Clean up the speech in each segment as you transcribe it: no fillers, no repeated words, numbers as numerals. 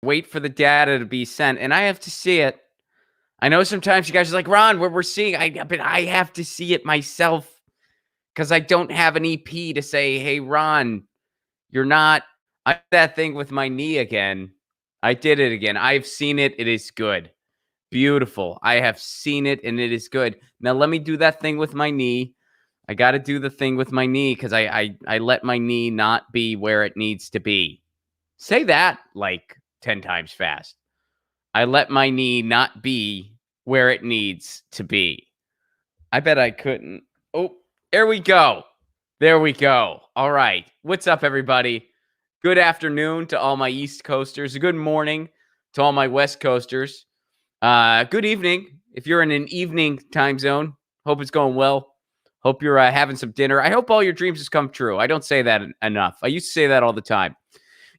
wait for the data to be sent, and I have to see it. I know sometimes you guys are like, Ron, we're seeing, but I have to see it myself because I don't have an EP to say, hey, Ron, you're not. I did that thing with my knee again. I did it again. I've seen it. It is good. Beautiful. I have seen it and it is good. Now let me do that thing with my knee. I got to do the thing with my knee because I let my knee not be where it needs to be. Say that like 10 times fast. I let my knee not be where it needs to be. I bet I couldn't. Oh, there we go. There we go. All right. What's up, everybody? Good afternoon to all my East Coasters. Good morning to all my West Coasters. Good evening if you're in an evening time zone. Hope it's going well. Hope you're having some dinner. I hope all your dreams has come true. I don't say that enough. I used to say that all the time.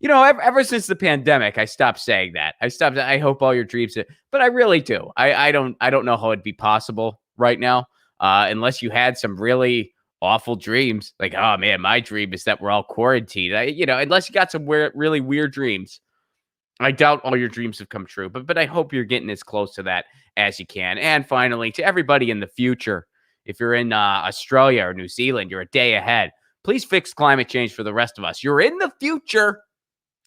You know, ever since the pandemic, I stopped saying that. I hope all your dreams, but I really do. I don't know how it'd be possible right now, unless you had some really awful dreams. Like, oh man, my dream is that we're all quarantined. Unless you got some really weird dreams, I doubt all your dreams have come true. But I hope you're getting as close to that as you can. And finally, to everybody in the future, if you're in Australia or New Zealand, you're a day ahead. Please fix climate change for the rest of us. You're in the future.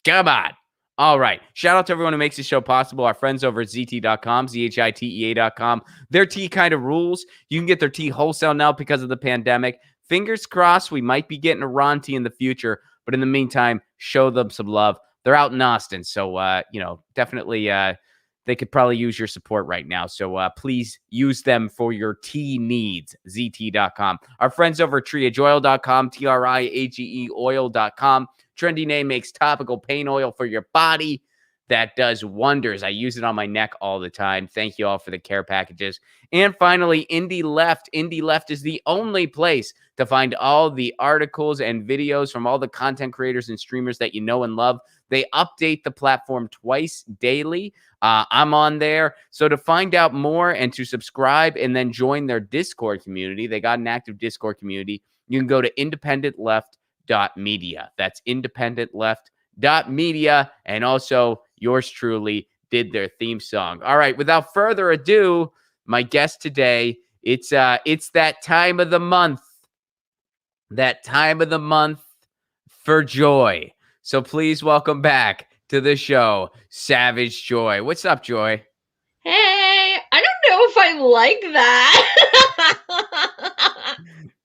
Come on. All right. Shout out to everyone who makes this show possible. Our friends over at ZT.com, ZHITEA.com. Their tea kind of rules. You can get their tea wholesale now because of the pandemic. Fingers crossed we might be getting a Ron tea in the future. But in the meantime, show them some love. They're out in Austin. So, definitely they could probably use your support right now. So please use them for your tea needs. ZT.com. Our friends over at triageoil.com, TRIAGE oil.com. Trendy name makes topical pain oil for your body that does wonders. I use it on my neck all the time. Thank you all for the care packages. And finally, Indie Left. Indie Left is the only place to find all the articles and videos from all the content creators and streamers that you know and love. They update the platform twice daily. I'm on there. So to find out more and to subscribe and then join their Discord community, they got an active Discord community. You can go to independentleft.media. That's independentleft.media. And also yours truly did their theme song. All right, without further ado, my guest today, it's that time of the month. That time of the month for joy. So please welcome back to the show, Savage Joy. What's up, Joy? Hey, I don't know if I like that.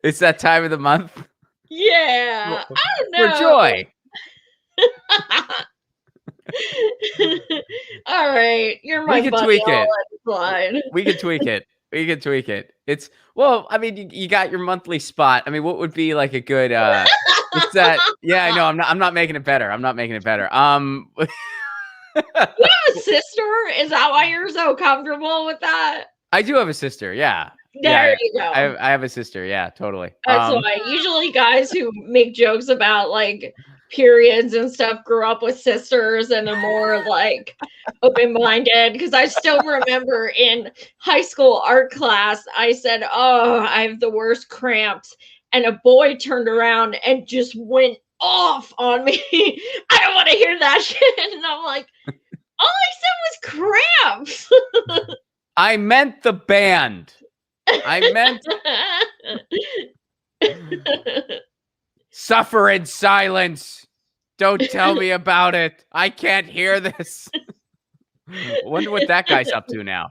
It's that time of the month? Yeah, I don't know. For joy. All right, you're my buddy. Tweak it. Line. We can tweak it. We can tweak it. It's, well, I mean, you got your monthly spot. I mean, what would be like a good it's that, yeah, I know. I'm not making it better. I'm not making it better. You have a sister? Is that why you're so comfortable with that? I do have a sister, yeah. There you go. I have a sister, yeah, totally. That's why usually guys who make jokes about like periods and stuff grew up with sisters and are more like open-minded, because I still remember in high school art class I said, oh, I have the worst cramps, and a boy turned around and just went off on me. I don't want to hear that shit. And I'm like, all I said was cramps. I meant the band. I meant suffer in silence. Don't tell me about it. I can't hear this. Wonder what that guy's up to now.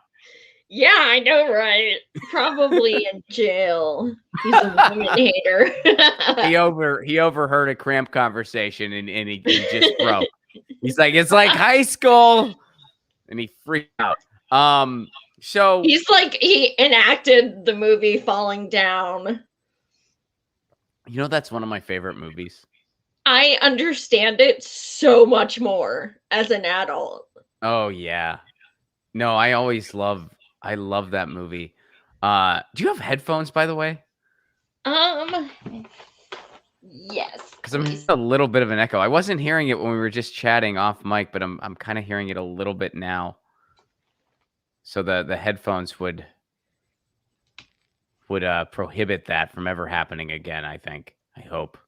Yeah, I know, right? Probably in jail. He's a woman hater. He overheard a cramp conversation and he just broke. He's like, it's like high school, and he freaked out. So he's like, he enacted the movie Falling Down. You know, that's one of my favorite movies. I understand it so much more as an adult. Oh yeah. No, I love that movie. Do you have headphones, by the way? Yes. Because I'm a little bit of an echo. I wasn't hearing it when we were just chatting off mic, but I'm kind of hearing it a little bit now. So the headphones would prohibit that from ever happening again, I think. I hope.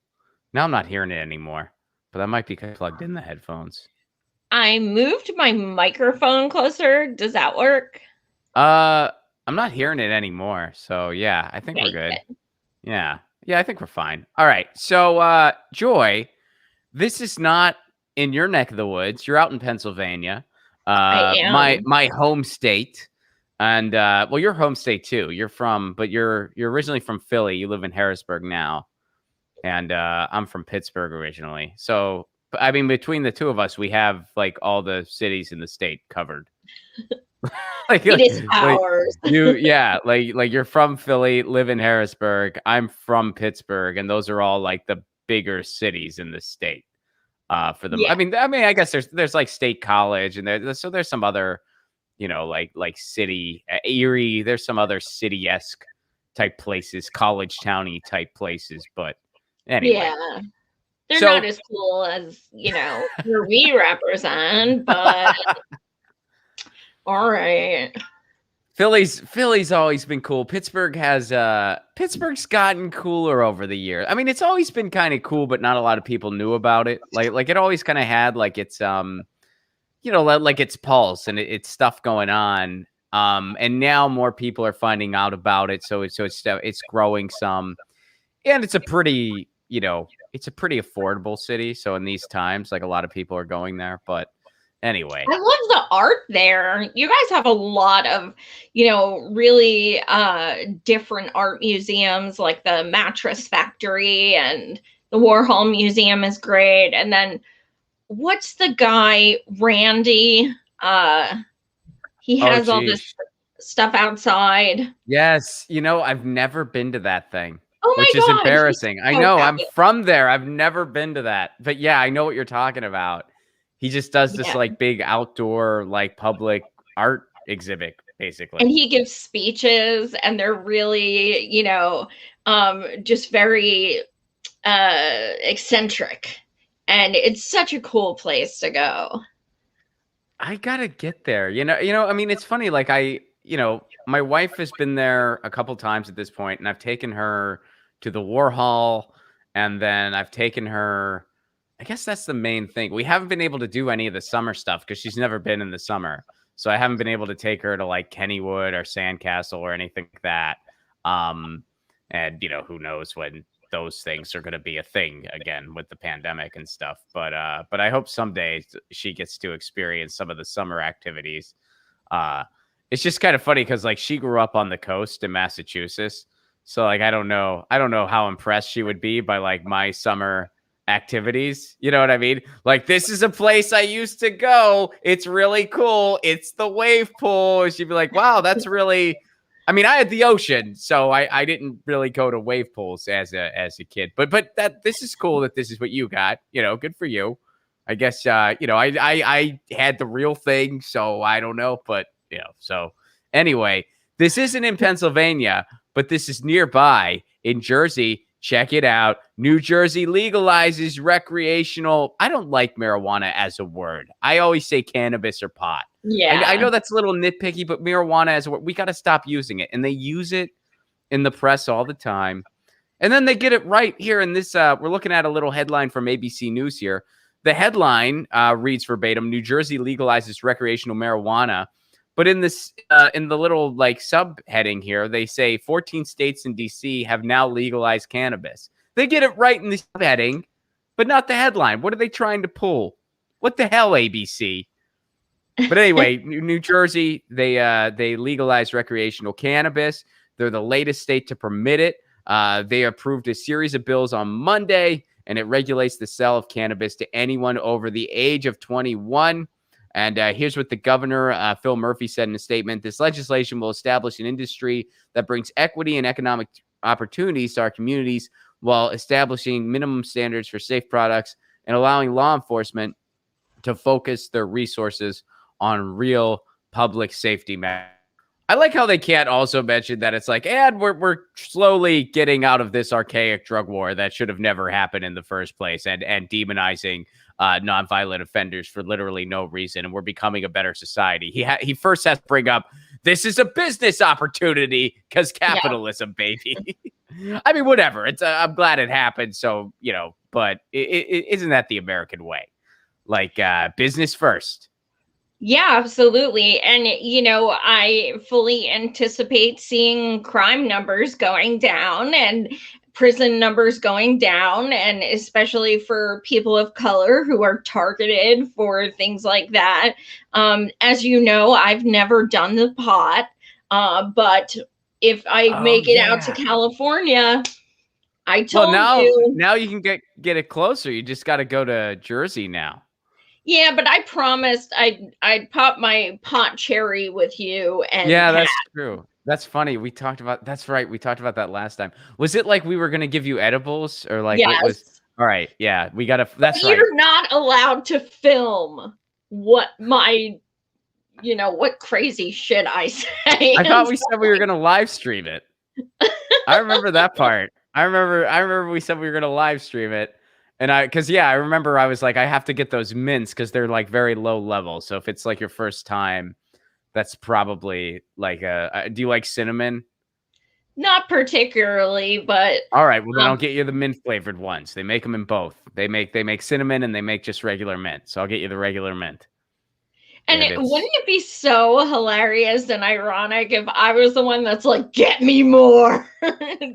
Now I'm not hearing it anymore, but that might be plugged in the headphones. I moved my microphone closer. Does that work? I'm not hearing it anymore. So yeah, I think we're Okay, good. good. Yeah. Yeah, I think we're fine. All right. So Joy, this is not in your neck of the woods. You're out in Pennsylvania. I My am. my home state. And well, your home state too. But you're originally from Philly. You live in Harrisburg now. And I'm from Pittsburgh originally. So I mean, between the two of us, we have like all the cities in the state covered. like, It is like ours. like you're from Philly, live in Harrisburg. I'm from Pittsburgh, and those are all like the bigger cities in the state. For them, Yeah. I mean, I guess there's like State College, and there's some other, like city Erie. There's some other city-esque type places, college towny type places, but anyway. Yeah. They're So not as cool as, where we represent, but all right. Philly's always been cool. Pittsburgh's gotten cooler over the years. I mean, it's always been kind of cool, but not a lot of people knew about it. Like it always kind of had like its like its pulse and its stuff going on. And now more people are finding out about it, so it's growing some, and it's a pretty affordable city. So in these times, like a lot of people are going there. But anyway, I love the art there. You guys have a lot of, really different art museums, like the Mattress Factory, and the Warhol Museum is great. And then what's the guy, Randy? He oh has all this geez. stuff outside. Yes, I've never been to that thing, Oh which is my gosh, he's embarrassing. I so know, I'm fabulous. from there. I've never been to that. But yeah, I know what you're talking about. He just does this Yeah. like big outdoor like public art exhibit And basically. he gives speeches, and they're really, just very eccentric. And it's such a cool place to go. I got to get there. I mean, it's funny like my wife has been there a couple times at this point, and I've taken her to the Warhol, and then I've taken her. I guess that's the main thing. We haven't been able to do any of the summer stuff because she's never been in the summer. So I haven't been able to take her to like Kennywood or Sandcastle or anything like that. And who knows when those things are going to be a thing again with the pandemic and stuff. But I hope someday she gets to experience some of the summer activities. It's just kind of funny because like she grew up on the coast in Massachusetts. So like I don't know how impressed she would be by like my summer activities. You know what I mean? Like, this is a place I used to go. It's really cool. It's the wave pool. And she'd be like, wow, that's really. I mean, I had the ocean, so I didn't really go to wave pools as a kid. But this is cool that this is what you got. Good for you. I guess I had the real thing, so I don't know. But so anyway, this isn't in Pennsylvania, but this is nearby in Jersey. Check it out. New Jersey legalizes recreational. I don't like marijuana as a word. I always say cannabis or pot. Yeah. I know that's a little nitpicky, but marijuana as a word, we got to stop using it. And they use it in the press all the time. And then they get it right here in this. We're looking at a little headline from ABC News here. The headline reads verbatim: New Jersey legalizes recreational marijuana. But in this, in the little like subheading here, they say 14 states and DC have now legalized cannabis. They get it right in the subheading, but not the headline. What are they trying to pull? What the hell, ABC? But anyway, New Jersey, they legalized recreational cannabis. They're the latest state to permit it. They approved a series of bills on Monday, and it regulates the sale of cannabis to anyone over the age of 21. And here's what the governor, Phil Murphy, said in a statement. This legislation will establish an industry that brings equity and economic opportunities to our communities while establishing minimum standards for safe products and allowing law enforcement to focus their resources on real public safety matters. I like how they can't also mention that it's like, and we're slowly getting out of this archaic drug war that should have never happened in the first place, and demonizing nonviolent offenders for literally no reason, and we're becoming a better society. He first has to bring up this is a business opportunity because capitalism, baby. I mean, whatever. I'm glad it happened. So but isn't that the American way? like business first. Yeah, absolutely. And, I fully anticipate seeing crime numbers going down and prison numbers going down, and especially for people of color who are targeted for things like that. As you know, I've never done the pot, but if I Oh make it out to yeah. California, I Well, told now you. now you can get it closer. You just got to go to Jersey now. Yeah, but I promised I'd pop my pot cherry with you and Yeah, Pat. that's true. That's funny. That's right. We talked about that last time. Was it like we were going to give you edibles or like what was? Yes. All right. Yeah, we got to, that's right. You're not allowed to film what what crazy shit I say I and thought we stuff said we were like. going to live stream it. I remember that part. I remember we said we were going to live stream it. And cause yeah, I remember I was like, I have to get those mints cause they're like very low level. So if it's like your first time, that's probably like do you like cinnamon? Not particularly, but All right, well then um I'll get you the mint flavored ones. They make them in both. They make cinnamon and they make just regular mint. So I'll get you the regular mint. and And wouldn't it's it be so hilarious and ironic if I was the one that's like, get me more.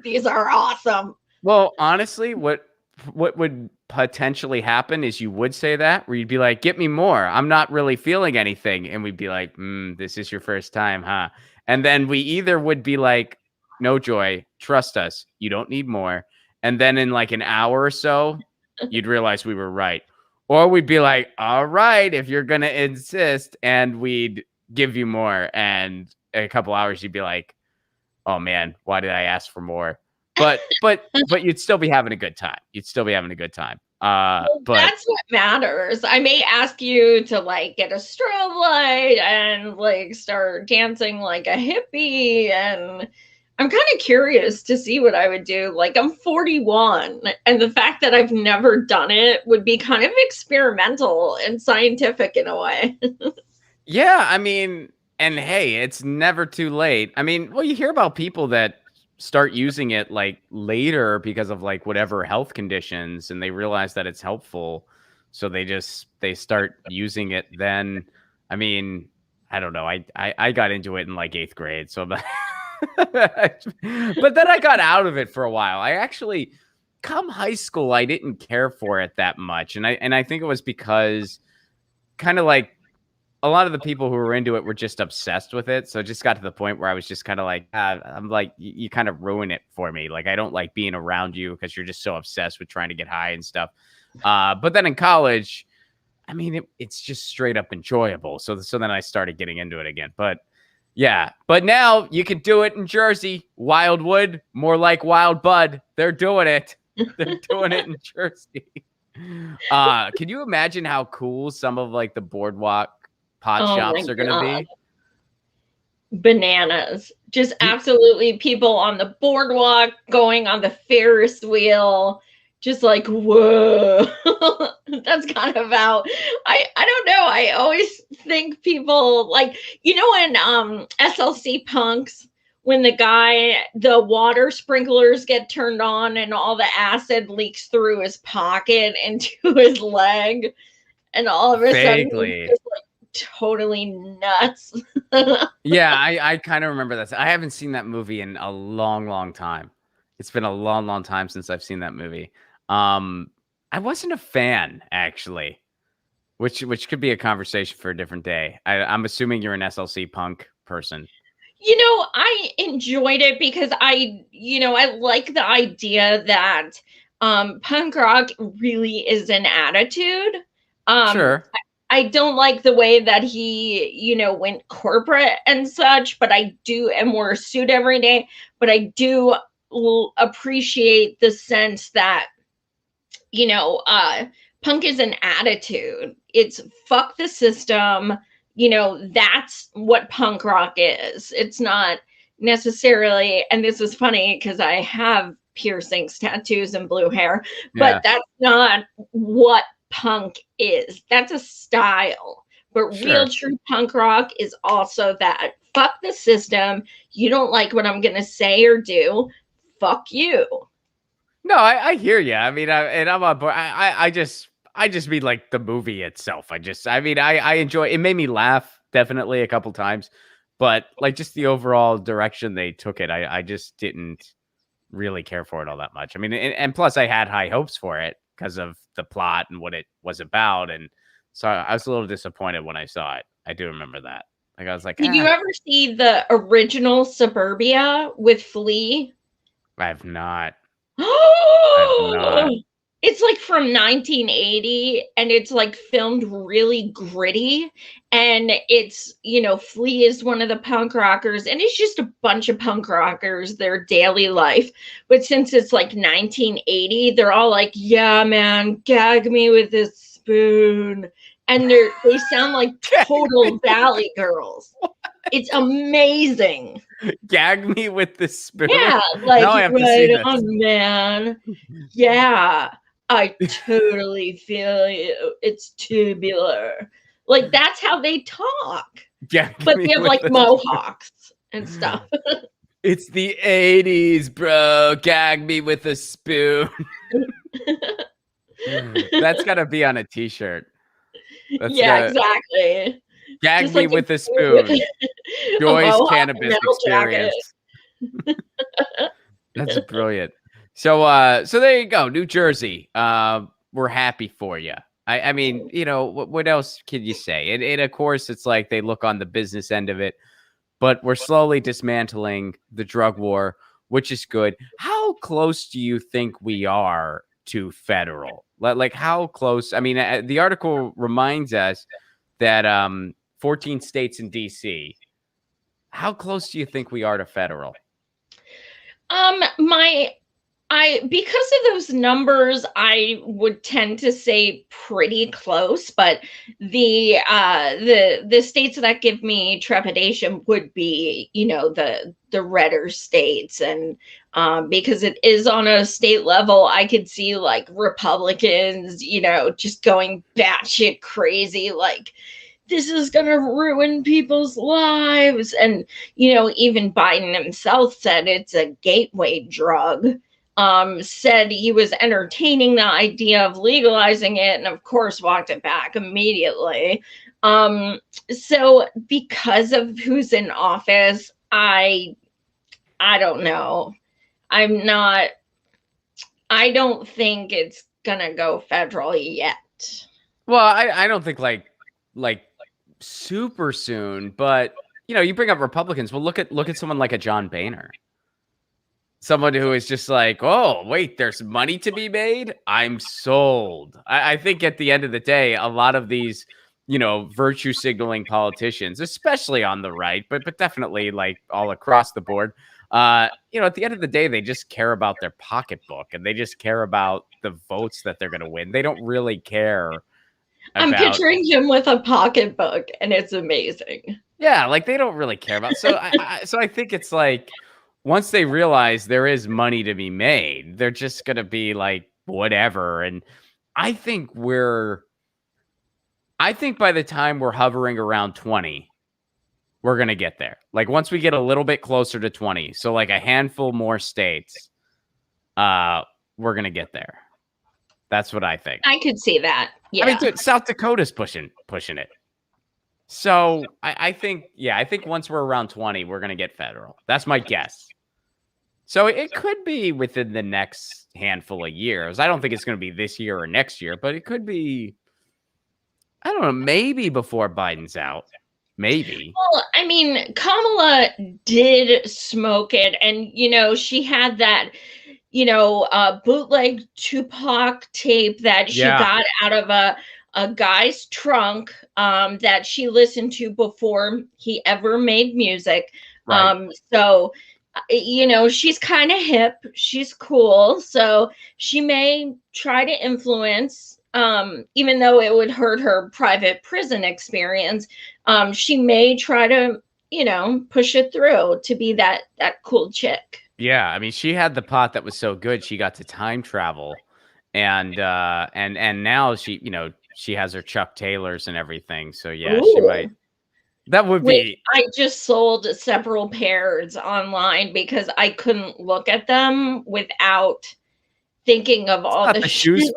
These are awesome. well, honestly, what would potentially happen is you would say that where you'd be like, "Get me more. I'm not really feeling anything," and we'd be like, "This is your first time, huh?" And then we either would be like, "No, Joy, trust us. You don't need more." And then in like an hour or so, you'd realize we were right. Or we'd be like, "All right, if you're gonna insist," and we'd give you more. And in a couple hours, you'd be like, "Oh man, why did I ask for more?" But you'd still be having a good time. You'd still be having a good time. Well, But that's what matters. I may ask you to like get a strobe light and like start dancing like a hippie. And I'm kind of curious to see what I would do. Like, I'm 41, and the fact that I've never done it would be kind of experimental and scientific in a way. yeah, I mean, and hey, it's never too late. I mean, well, you hear about people that start using it like later because of like whatever health conditions and they realize that it's helpful. So they start using it then. I mean, I don't know. I got into it in like 8th grade. So but then I got out of it for a while. I actually come high school, I didn't care for it that much. And I think it was because kind of like a lot of the people who were into it were just obsessed with it. So it just got to the point where I was just kind of like, I'm like, you kind of ruin it for me. Like, I don't like being around you because you're just so obsessed with trying to get high and stuff. But then in college, I mean, it's just straight up enjoyable. So then I started getting into it again. But yeah, but now you can do it in Jersey. Wildwood, more like Wild Bud. They're doing it. They're doing it in Jersey. Can you imagine how cool some of like the boardwalk pot Oh my shops are going to God. be? Bananas. Just You, absolutely people on the boardwalk going on the Ferris wheel. Just like, whoa. That's kind of how I don't know. I always think people like, in SLC Punks, when the water sprinklers get turned on and all the acid leaks through his pocket into his leg, and all of a sudden he's vaguely. just like totally nuts. Yeah, I kind of remember that. I haven't seen that movie in a long, long time. It's been a long, long time since I've seen that movie. I wasn't a fan actually, which could be a conversation for a different day. I'm assuming you're an SLC Punk person. I enjoyed it because I like the idea that punk rock really is an attitude. Um Sure. I don't like the way that he, went corporate and such, but I do and wore a suit every day, but I do appreciate the sense that punk is an attitude. It's fuck the system. That's what punk rock is. It's not necessarily, and this is funny because I have piercings, tattoos, and blue hair, but Yeah. that's not what punk is. That's a style. But real Sure. true punk rock is also that fuck the system. You don't like what I'm going to say or do. Fuck you. No, I hear you. I mean, and I'm on board. I just mean like the movie itself. I mean, I enjoy it. Made me laugh definitely a couple times, but like just the overall direction they took it, I just didn't really care for it all that much. I mean, and plus I had high hopes for it because of the plot and what it was about. And so I was a little disappointed when I saw it. I do remember that. Like I was like, Did you ever see the original Suburbia with Flea? I have not. I have not. It's like from 1980 and it's like filmed really gritty, and it's, Flea is one of the punk rockers and it's just a bunch of punk rockers, their daily life. But since it's like 1980, they're all like, yeah, man, gag me with this spoon. And they sound like total Valley girls. It's amazing. Gag me with the spoon. Yeah, like right on, man. Yeah. I totally feel you. It's tubular. Like that's how they talk. But they have like mohawks and stuff. It's the 80s, bro. Gag me with a spoon. That's gotta be on a t-shirt. Exactly. Gag just me like with a spoon. Joy's Cannabis Experience. That's brilliant. So there you go, New Jersey. We're happy for you. I mean, what else can you say? And of course, it's like they look on the business end of it, but we're slowly dismantling the drug war, which is good. How close do you think we are to federal? Like how close? I mean, the article reminds us that 14 states in DC. How close do you think we are to federal? Because of those numbers, I would tend to say pretty close, but the states that give me trepidation would be, the redder states. And because it is on a state level, I could see like Republicans, just going batshit crazy, like this is going to ruin people's lives. And, even Biden himself said it's a gateway drug. Said he was entertaining the idea of legalizing it, and of course walked it back immediately. So because of who's in office, I don't know. I don't think it's gonna go federal yet. Well, I don't think like super soon, but you bring up Republicans. Well, look at someone like a John Boehner. Someone who is just like, oh, wait, there's money to be made. I'm sold. I think at the end of the day, a lot of these, virtue signaling politicians, especially on the right, but definitely like all across the board, at the end of the day, they just care about their pocketbook and they just care about the votes that they're going to win. They don't really care. I'm picturing him with a pocketbook and it's amazing. Yeah, like they don't really care about. So I think it's like, once they realize there is money to be made, they're just going to be like, whatever. And I think by the time we're hovering around 20, we're going to get there. Like once we get a little bit closer to 20, so like a handful more states, we're going to get there. That's what I think. I could see that. Yeah. I mean, dude, South Dakota's pushing it. So I think once we're around 20, we're going to get federal. That's my guess. So it could be within the next handful of years. I don't think it's going to be this year or next year, but it could be, I don't know, maybe before Biden's out. Maybe. Well, I mean, Kamala did smoke it. And, she had that, bootleg Tupac tape that she got out of a guy's trunk that she listened to before he ever made music. Right. So, she's kind of hip. She's cool. So she may try to influence, even though it would hurt her private prison experience. She may try to, push it through to be that cool chick. Yeah. I mean, she had the pot that was so good. She got to time travel and now she has her Chuck Taylors and everything. So yeah, Ooh. She might. That would be. I just sold several pairs online because I couldn't look at them without thinking of all the shoes.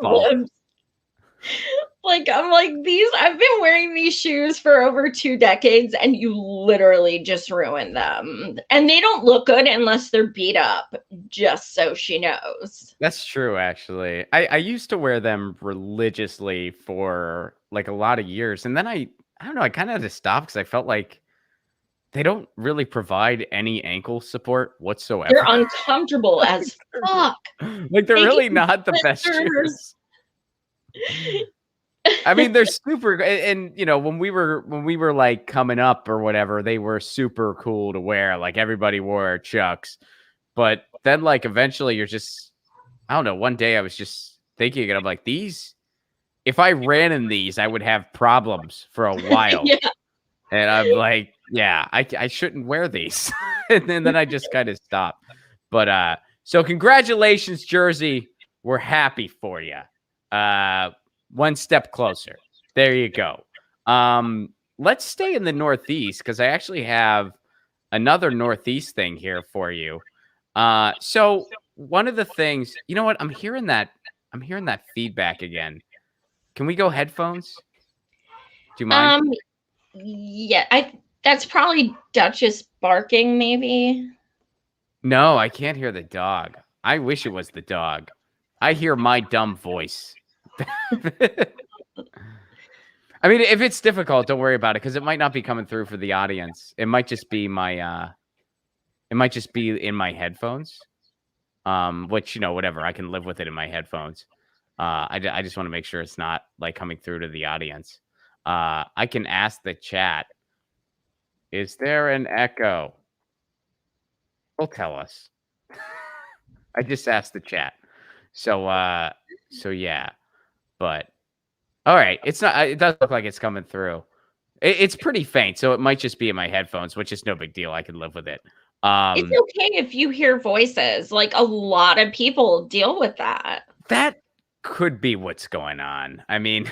Like, I'm like, I've been wearing these shoes for over 2 decades, and you literally just ruined them. And they don't look good unless they're beat up, just so she knows. That's true, actually. I used to wear them religiously for, like, a lot of years, and then I don't know, I kinda had to stop because I felt like they don't really provide any ankle support They're whatsoever. uncomfortable as fuck. Like, they're They really give not the best blisters. shoes. I mean, they're super and, you know, when we were, like, coming up or whatever, they were super cool to wear, like, everybody wore Chucks, but then, like, eventually you're just I don't know, one day I was just thinking and I'm like, "These if I ran in these, I would have problems for a while." Yeah. And I'm like, "Yeah, I shouldn't wear these." And then I just kinda stopped. But, so congratulations, Jersey. We're happy for you. One step closer. There you go. Let's stay in the Northeast because I actually have another Northeast thing here for you. So one of the things, you know what? I'm hearing that feedback again. Can we go headphones? Do you mind? Um, yeah, that's probably Duchess barking, maybe. No, I can't hear the dog. I wish it was the dog. I hear my dumb voice. I mean, if it's difficult, don't worry about it because it might not be coming through for the audience. It might just be it might just be in my headphones. Which, you know, whatever, I can live with it in my headphones. I just want to make sure it's not like coming through to the audience. I can ask the chat, is there an echo? They'll tell us. I just asked the chat. So yeah, but all right. It's not, it does look like it's coming through. It's pretty faint, so it might just be in my headphones, which is no big deal. I can live with it. It's okay if you hear voices. Like, a lot of people deal with that. That could be what's going on. I mean,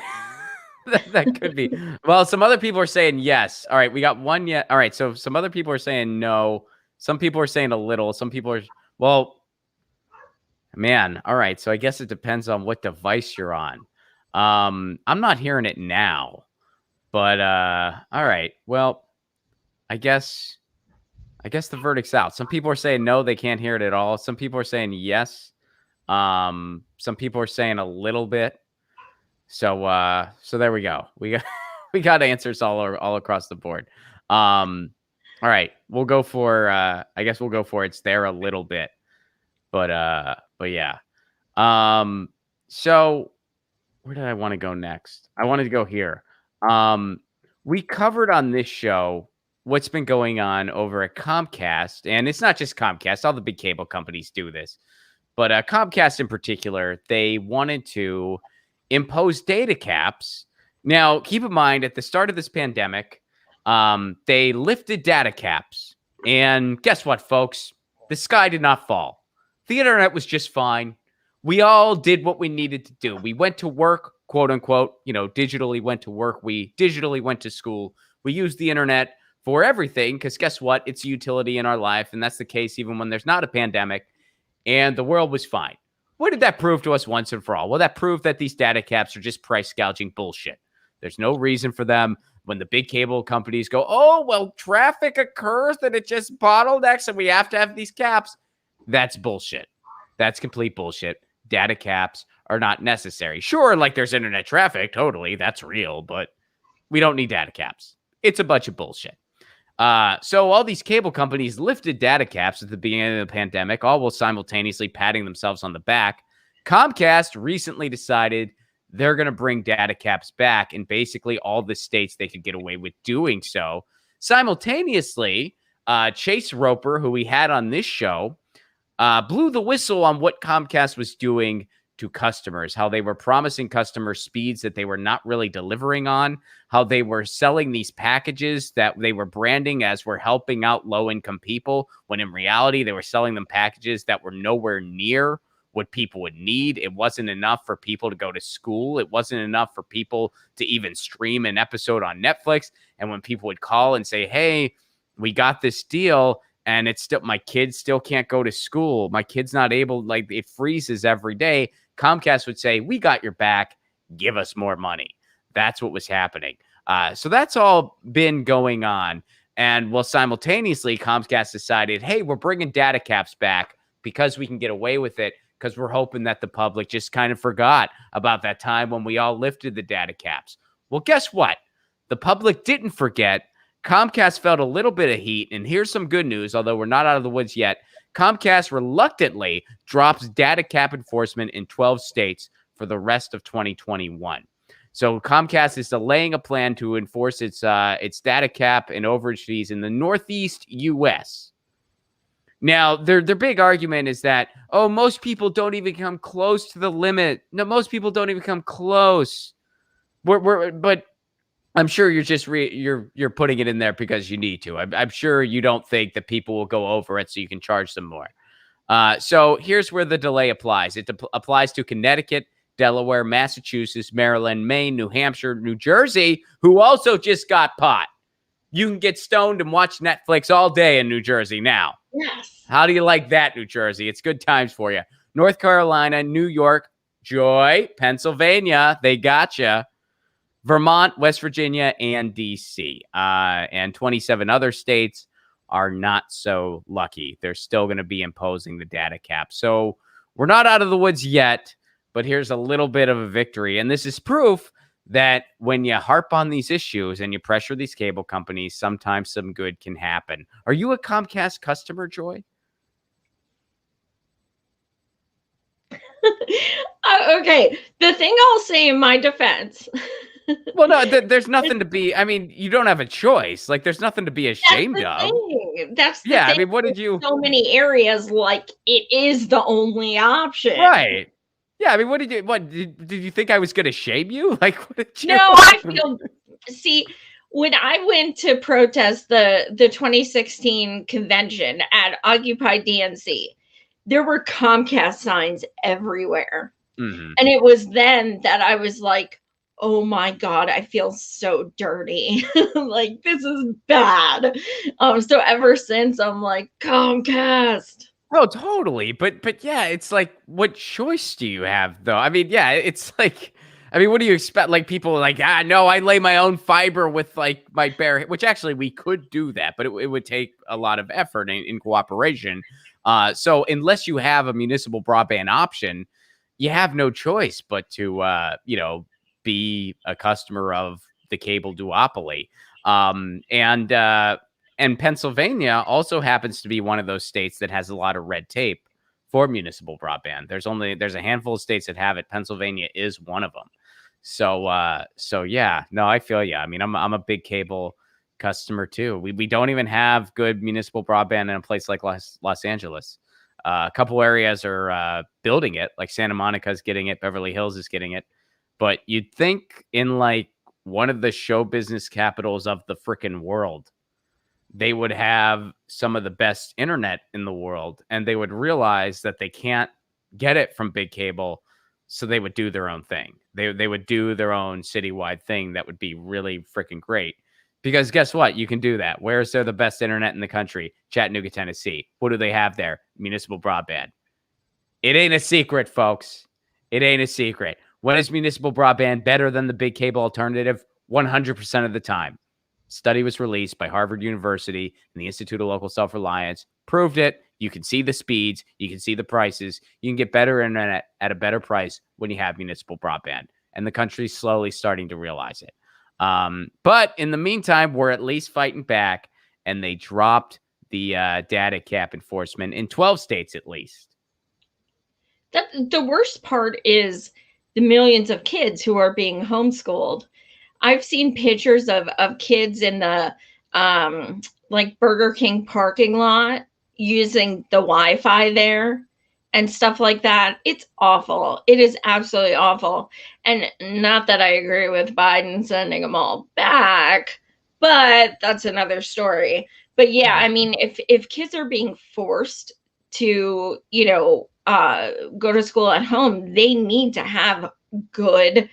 that could be. Well, some other people are saying yes. All right, we got one yet. All right, so some other people are saying no. Some people are saying a little. Some people are well, man. All right, so I guess it depends on what device you're on. I'm not hearing it now, but all right. Well, I guess the verdict's out. Some people are saying no, they can't hear it at all. Some people are saying yes. Some people are saying a little bit. So there we go. We got answers all across the board. All right, we'll go for I guess we'll go for it's there a little bit. But yeah. So where did I want to go next? I wanted to go here. We covered on this show what's been going on over at Comcast, and it's not just Comcast, all the big cable companies do this. But Comcast in particular, they wanted to impose data caps. Now, keep in mind, at the start of this pandemic, they lifted data caps. And guess what, folks? The sky did not fall. The internet was just fine. We all did what we needed to do. We went to work, quote unquote, you know, digitally went to work. We digitally went to school. We used the internet for everything because guess what? It's a utility in our life. And that's the case even when there's not a pandemic. And the world was fine. What did that prove to us once and for all? Well, that proved that these data caps are just price gouging bullshit. There's no reason for them. When the big cable companies go, oh, well, traffic occurs and it just bottlenecks and we have to have these caps. That's bullshit. That's complete bullshit. Data caps are not necessary. Sure, like there's internet traffic. Totally. That's real. But we don't need data caps. It's a bunch of bullshit. So all these cable companies lifted data caps at the beginning of the pandemic, all while simultaneously patting themselves on the back. Comcast recently decided they're going to bring data caps back in basically all the states they could get away with doing so. Simultaneously, Chase Roper, who we had on this show, blew the whistle on what Comcast was doing to customers, how they were promising customers speeds that they were not really delivering on, how they were selling these packages that they were branding as we're helping out low-income people, when in reality, they were selling them packages that were nowhere near what people would need. It wasn't enough for people to go to school. It wasn't enough for people to even stream an episode on Netflix. And when people would call and say, hey, we got this deal, and it's still, my kids still can't go to school. My kid's not able, like it freezes every day. Comcast would say, we got your back. give us more money. That's what was happening. So that's all been going on. And well, simultaneously, Comcast decided, hey, we're bringing data caps back because we can get away with it, because we're hoping that the public just kind of forgot about that time when we all lifted the data caps. Well, guess what? The public didn't forget. Comcast felt a little bit of heat, and here's some good news, although we're not out of the woods yet. Comcast reluctantly drops data cap enforcement in 12 states for the rest of 2021. So Comcast is delaying a plan to enforce its data cap and overage fees in the Northeast U.S. Now, their big argument is that, oh, most people don't even come close to the limit. No, most people don't even come close. But I'm sure you're just you're putting it in there because you need to. I'm sure you don't think that people will go over it so you can charge them more. So here's where the delay applies. It applies to Connecticut, Delaware, Massachusetts, Maryland, Maine, New Hampshire, New Jersey, who also just got pot. You can get stoned and watch Netflix all day in New Jersey now. Yes. How do you like that, New Jersey? It's good times for you. North Carolina, New York, Joy, Pennsylvania, they gotcha. Vermont, West Virginia, and D.C. And 27 other states are not so lucky. They're still going to be imposing the data cap. So we're not out of the woods yet, but here's a little bit of a victory. And this is proof that when you harp on these issues and you pressure these cable companies, sometimes some good can happen. Are you a Comcast customer, Joy? Okay. The thing I'll say in my defense. Well, no, there's nothing to be. I mean, you don't have a choice. Like, there's nothing to be ashamed of. That's the yeah. thing. I mean, what did you? So many areas, like it is the only option, Right? Yeah. I mean, what did you? What did you think I was going to shame you? Like, what did you? No, I feel. See, when I went to protest the 2016 convention at Occupy DNC, there were Comcast signs everywhere. Mm-hmm. And it was then that I was like, oh my God, I feel so dirty. Like, this is bad. So ever since, I'm like, Comcast. Oh, totally. But yeah, it's like, what choice do you have, though? I mean, yeah, it's like, I mean, what do you expect? Like, people are like, no, I lay my own fiber with like my bare, which actually we could do that, but it would take a lot of effort in cooperation. So unless you have a municipal broadband option, you have no choice but to, be a customer of the cable duopoly. And Pennsylvania also happens to be one of those states that has a lot of red tape for municipal broadband. There's a handful of states that have it. Pennsylvania is one of them. So yeah, no, I feel you. I mean, I'm a big cable customer too. We don't even have good municipal broadband in a place like Los Angeles. A couple areas are building it, like Santa Monica's getting it, Beverly Hills is getting it. But you'd think in like one of the show business capitals of the freaking world, they would have some of the best internet in the world, and they would realize that they can't get it from big cable. So they would do their own thing. They would do their own citywide thing that would be really freaking great. Because guess what? You can do that. Where is there the best internet in the country? Chattanooga, Tennessee. What do they have there? Municipal broadband. It ain't a secret, folks. It ain't a secret. When is municipal broadband better than the big cable alternative? 100% of the time. Study was released by Harvard University and the Institute of Local Self-Reliance. Proved it. You can see the speeds. You can see the prices. You can get better internet at a better price when you have municipal broadband. And the country's slowly starting to realize it. But in the meantime, we're at least fighting back. And they dropped the data cap enforcement in 12 states at least. The worst part is the millions of kids who are being homeschooled. I've seen pictures of kids in the like Burger King parking lot using the Wi-Fi there and stuff like that. It's awful. It is absolutely awful. And not that I agree with Biden sending them all back, but that's another story. But yeah, I mean, if kids are being forced to, go to school at home, they need to have good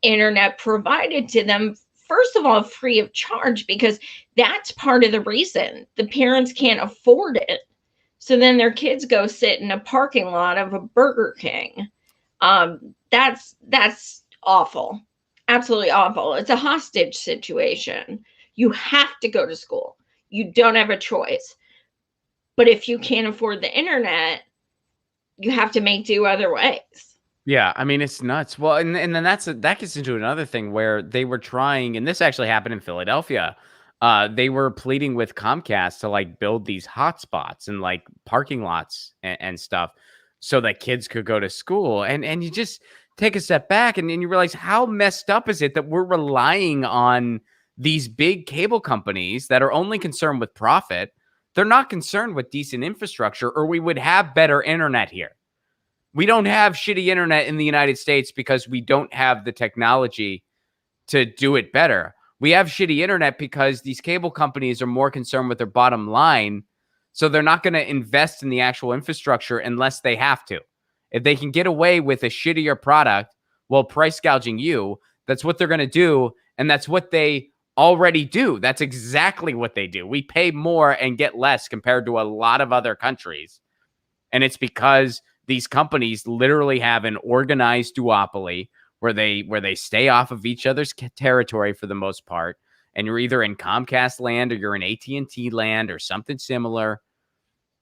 internet provided to them, first of all, free of charge, because that's part of the reason the parents can't afford it. So then their kids go sit in a parking lot of a Burger King. That's Awful. Absolutely awful. It's a hostage situation. You have to go to school. You don't have a choice. But if you can't afford the internet, you have to make do other ways. Yeah, I mean, it's nuts. Well, and then that gets into another thing where they were trying, and this actually happened in Philadelphia. They were pleading with Comcast to like build these hotspots and like parking lots and stuff so that kids could go to school. And you just take a step back and you realize how messed up is it that we're relying on these big cable companies that are only concerned with profit. They're not concerned with decent infrastructure, or we would have better internet here. We don't have shitty internet in the United States because we don't have the technology to do it better. We have shitty internet because these cable companies are more concerned with their bottom line. So they're not going to invest in the actual infrastructure unless they have to. If they can get away with a shittier product while price gouging you, that's what they're going to do. And that's what they already do. That's exactly what they do. We pay more and get less compared to a lot of other countries. And it's because these companies literally have an organized duopoly where they stay off of each other's territory for the most part, and you're either in Comcast land or you're in AT&T land or something similar,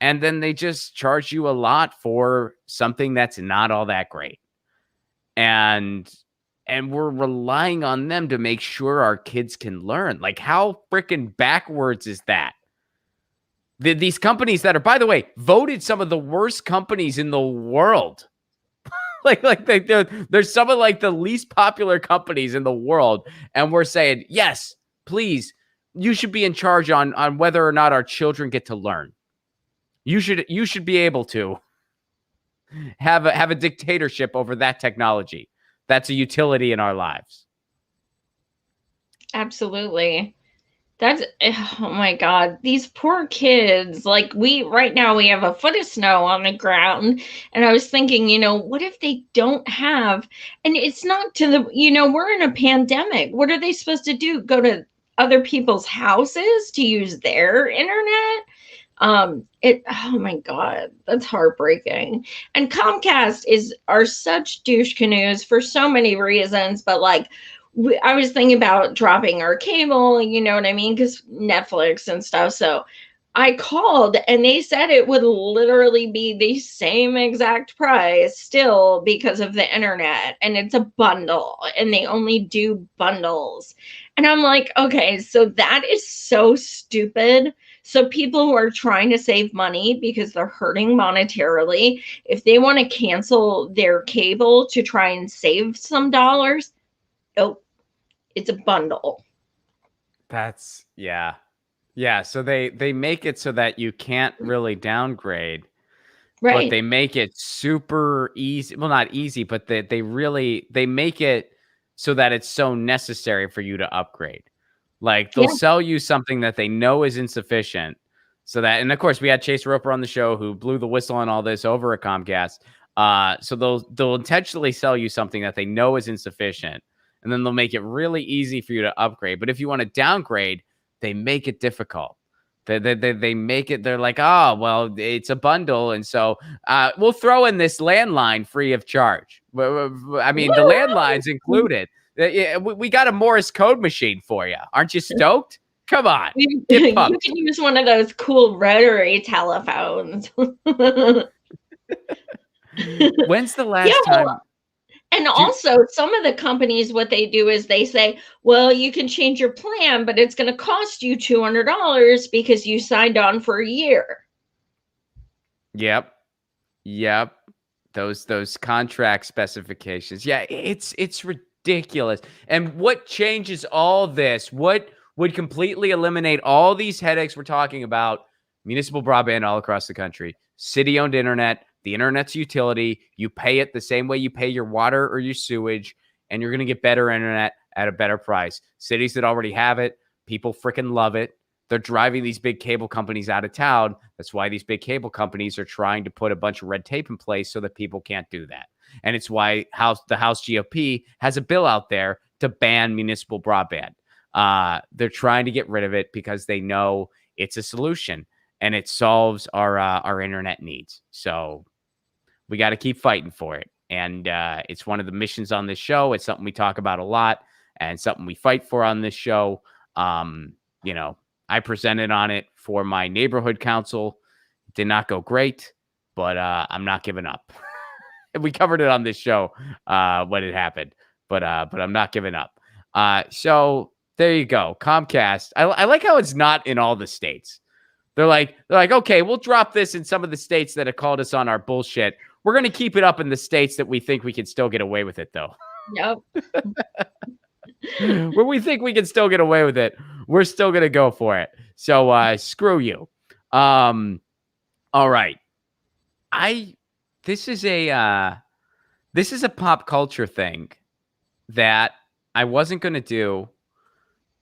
and then they just charge you a lot for something that's not all that great, and we're relying on them to make sure our kids can learn. Like, how freaking backwards is that? These companies that are, by the way, voted some of the worst companies in the world. They're some of like the least popular companies in the world. And we're saying, yes, please, you should be in charge on whether or not our children get to learn. You should be able to have a dictatorship over that technology. That's a utility in our lives. Absolutely. That's, oh my God, these poor kids. Like, right now we have a foot of snow on the ground. And I was thinking, what if they don't have, and it's not to the, we're in a pandemic. What are they supposed to do? Go to other people's houses to use their internet? Oh my God, that's heartbreaking. And Comcast are such douche canoes for so many reasons, but like, I was thinking about dropping our cable, you know what I mean? Because Netflix and stuff. So I called and they said it would literally be the same exact price still because of the internet. And it's a bundle and they only do bundles. And I'm like, okay, so that is so stupid. So people who are trying to save money because they're hurting monetarily, if they want to cancel their cable to try and save some dollars, oh, it's a bundle. That's yeah. So they make it so that you can't really downgrade, right? But they make it super easy. Well, not easy, but they make it so that it's so necessary for you to upgrade. Like, they'll sell you something that they know is insufficient, so that, and of course we had Chase Roper on the show who blew the whistle on all this over at Comcast. So they'll intentionally sell you something that they know is insufficient, and then they'll make it really easy for you to upgrade. But if you want to downgrade, they make it difficult. They make it, they're like, oh, well, it's a bundle. And so we'll throw in this landline free of charge. I mean, the landline's included. We got a Morse code machine for you. Aren't you stoked? Come on. You can use one of those cool rotary telephones. When's the last time? And also, some of the companies, what they do is they say, well, you can change your plan, but it's going to cost you $200 because you signed on for a year. Yep. Those contract specifications. Yeah, it's ridiculous. And what changes all this? What would completely eliminate all these headaches we're talking about? Municipal broadband all across the country, city-owned internet. The internet's utility. You pay it the same way you pay your water or your sewage, and you're going to get better internet at a better price. Cities that already have it, people freaking love it. They're driving these big cable companies out of town. That's why these big cable companies are trying to put a bunch of red tape in place so that people can't do that. And it's why the House GOP has a bill out there to ban municipal broadband. They're trying to get rid of it because they know it's a solution and it solves our internet needs. So we got to keep fighting for it. And it's one of the missions on this show. It's something we talk about a lot and something we fight for on this show. You know, I presented on it for my neighborhood council. It did not go great, but I'm not giving up. We covered it on this show when it happened, but I'm not giving up. So there you go. Comcast. I like how it's not in all the states. They're like, okay, we'll drop this in some of the states that have called us on our bullshit. We're going to keep it up in the states that we think we can still get away with it, though. Yep. Where we think we can still get away with it, we're still going to go for it. So screw you. All right. This is a pop culture thing that I wasn't going to do,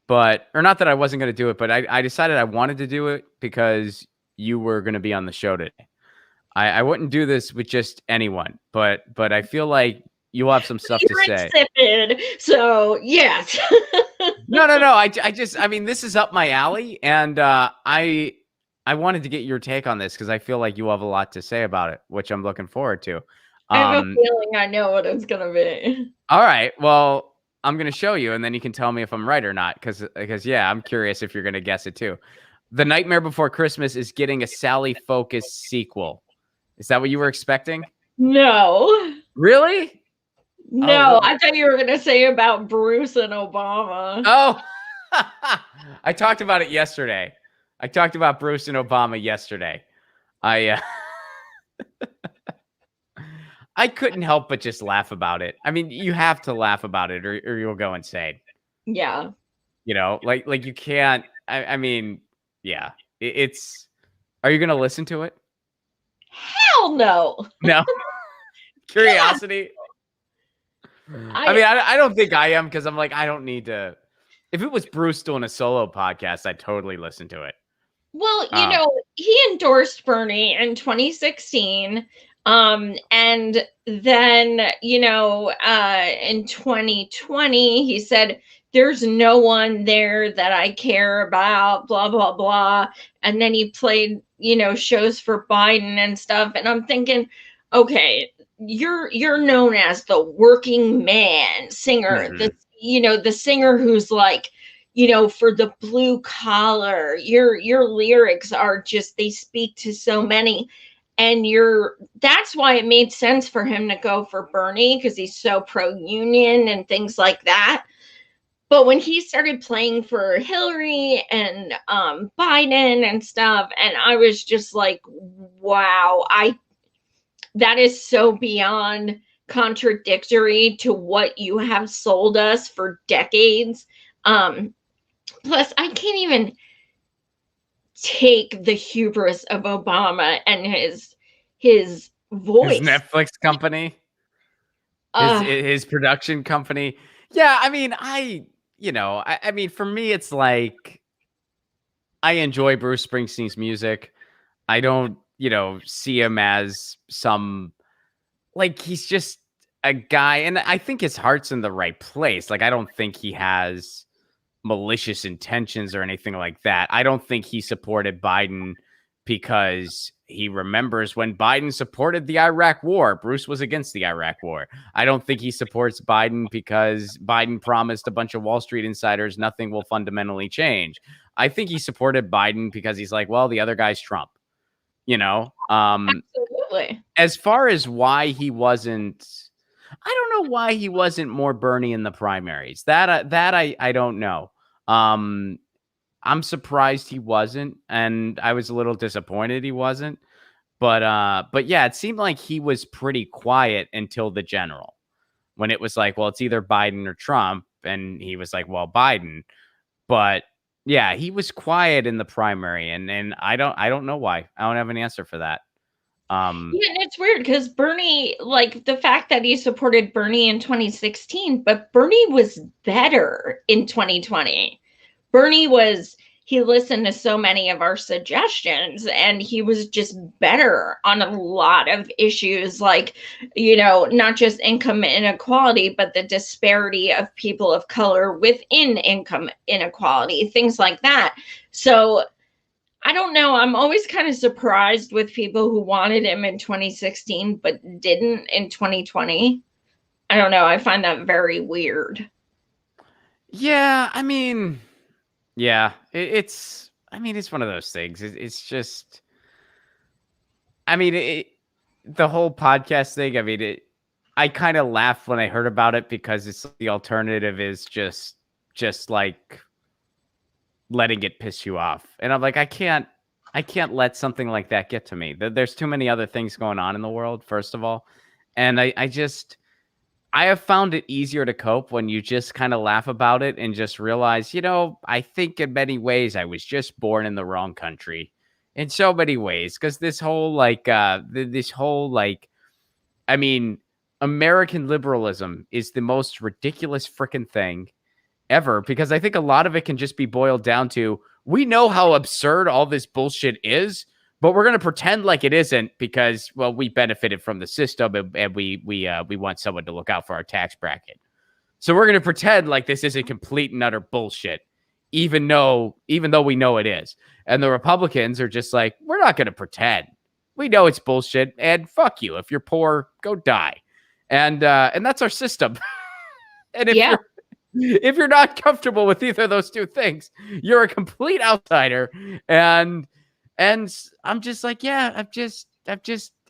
or not that I wasn't going to do it, but I decided I wanted to do it because you were going to be on the show today. I wouldn't do this with just anyone, but I feel like you'll have some stuff to say. Insipid, so yes. No. I mean, this is up my alley, and I wanted to get your take on this because I feel like you have a lot to say about it, which I'm looking forward to. I have a feeling I know what it's gonna be. All right, well, I'm gonna show you, and then you can tell me if I'm right or not. Because yeah, I'm curious if you're gonna guess it too. The Nightmare Before Christmas is getting a Sally-focused sequel. Is that what you were expecting? No. Really? No, I thought you were going to say about Bruce and Obama. Oh, I talked about it yesterday. I talked about Bruce and Obama yesterday. I couldn't help but just laugh about it. I mean, you have to laugh about it or you'll go insane. Yeah. You know, like you can't. I mean, yeah. It's. Are you going to listen to it? Hell no. No. Curiosity. I mean, I don't think I am because I'm like, I don't need to. If it was Bruce doing a solo podcast, I'd totally listen to it. Well, you know, he endorsed Bernie in 2016. And then, you know, in 2020, he said, there's no one there that I care about, blah, blah, blah. And then he played, you know, shows for Biden and stuff. And I'm thinking, okay, you're known as the working man singer, the singer who's like, you know, for the blue collar. Your lyrics are just, they speak to so many. And that's why it made sense for him to go for Bernie, because he's so pro-union and things like that. But when he started playing for Hillary and Biden and stuff, and I was just like, wow, that is so beyond contradictory to what you have sold us for decades. Plus, I can't even take the hubris of Obama and his voice. His Netflix company. His production company. Yeah, I mean, I mean, for me, it's like, I enjoy Bruce Springsteen's music. I don't, see him as some, like, he's just a guy, and I think his heart's in the right place. Like, I don't think he has malicious intentions or anything like that. I don't think he supported Biden because he remembers when Biden supported the Iraq war. Bruce was against the Iraq war. I don't think he supports Biden because Biden promised a bunch of Wall Street insiders nothing will fundamentally change. I think he supported Biden because he's like, well, the other guy's Trump, Absolutely. As far as why he wasn't, I don't know why he wasn't more Bernie in the primaries. That I don't know. I'm surprised he wasn't, and I was a little disappointed he wasn't. But yeah, it seemed like he was pretty quiet until the general, when it was like, well, it's either Biden or Trump, and he was like, well, Biden. But yeah, he was quiet in the primary, and I don't know why. I don't have an answer for that. Yeah, and it's weird because Bernie, like, the fact that he supported Bernie in 2016, but Bernie was better in 2020. He listened to so many of our suggestions, and he was just better on a lot of issues, like, not just income inequality, but the disparity of people of color within income inequality, things like that. So I don't know. I'm always kind of surprised with people who wanted him in 2016 but didn't in 2020. I don't know. I find that very weird. Yeah, I mean, yeah, it's. I mean, it's one of those things. It's just. I mean, the whole podcast thing. I mean, I kind of laughed when I heard about it because it's the alternative is just like letting it piss you off, and I'm like, I can't let something like that get to me. There's too many other things going on in the world, first of all, and I have found it easier to cope when you just kind of laugh about it and just realize, I think in many ways I was just born in the wrong country in so many ways. Because this whole I mean, American liberalism is the most ridiculous freaking thing ever, because I think a lot of it can just be boiled down to, we know how absurd all this bullshit is, but we're going to pretend like it isn't because, well, we benefited from the system and we want someone to look out for our tax bracket. So we're going to pretend like this isn't complete and utter bullshit, even though we know it is. And the Republicans are just like, we're not going to pretend. We know it's bullshit, and fuck you. If you're poor, go die. And that's our system. And if you're not comfortable with either of those two things, you're a complete outsider. And I'm just like, yeah, I'm just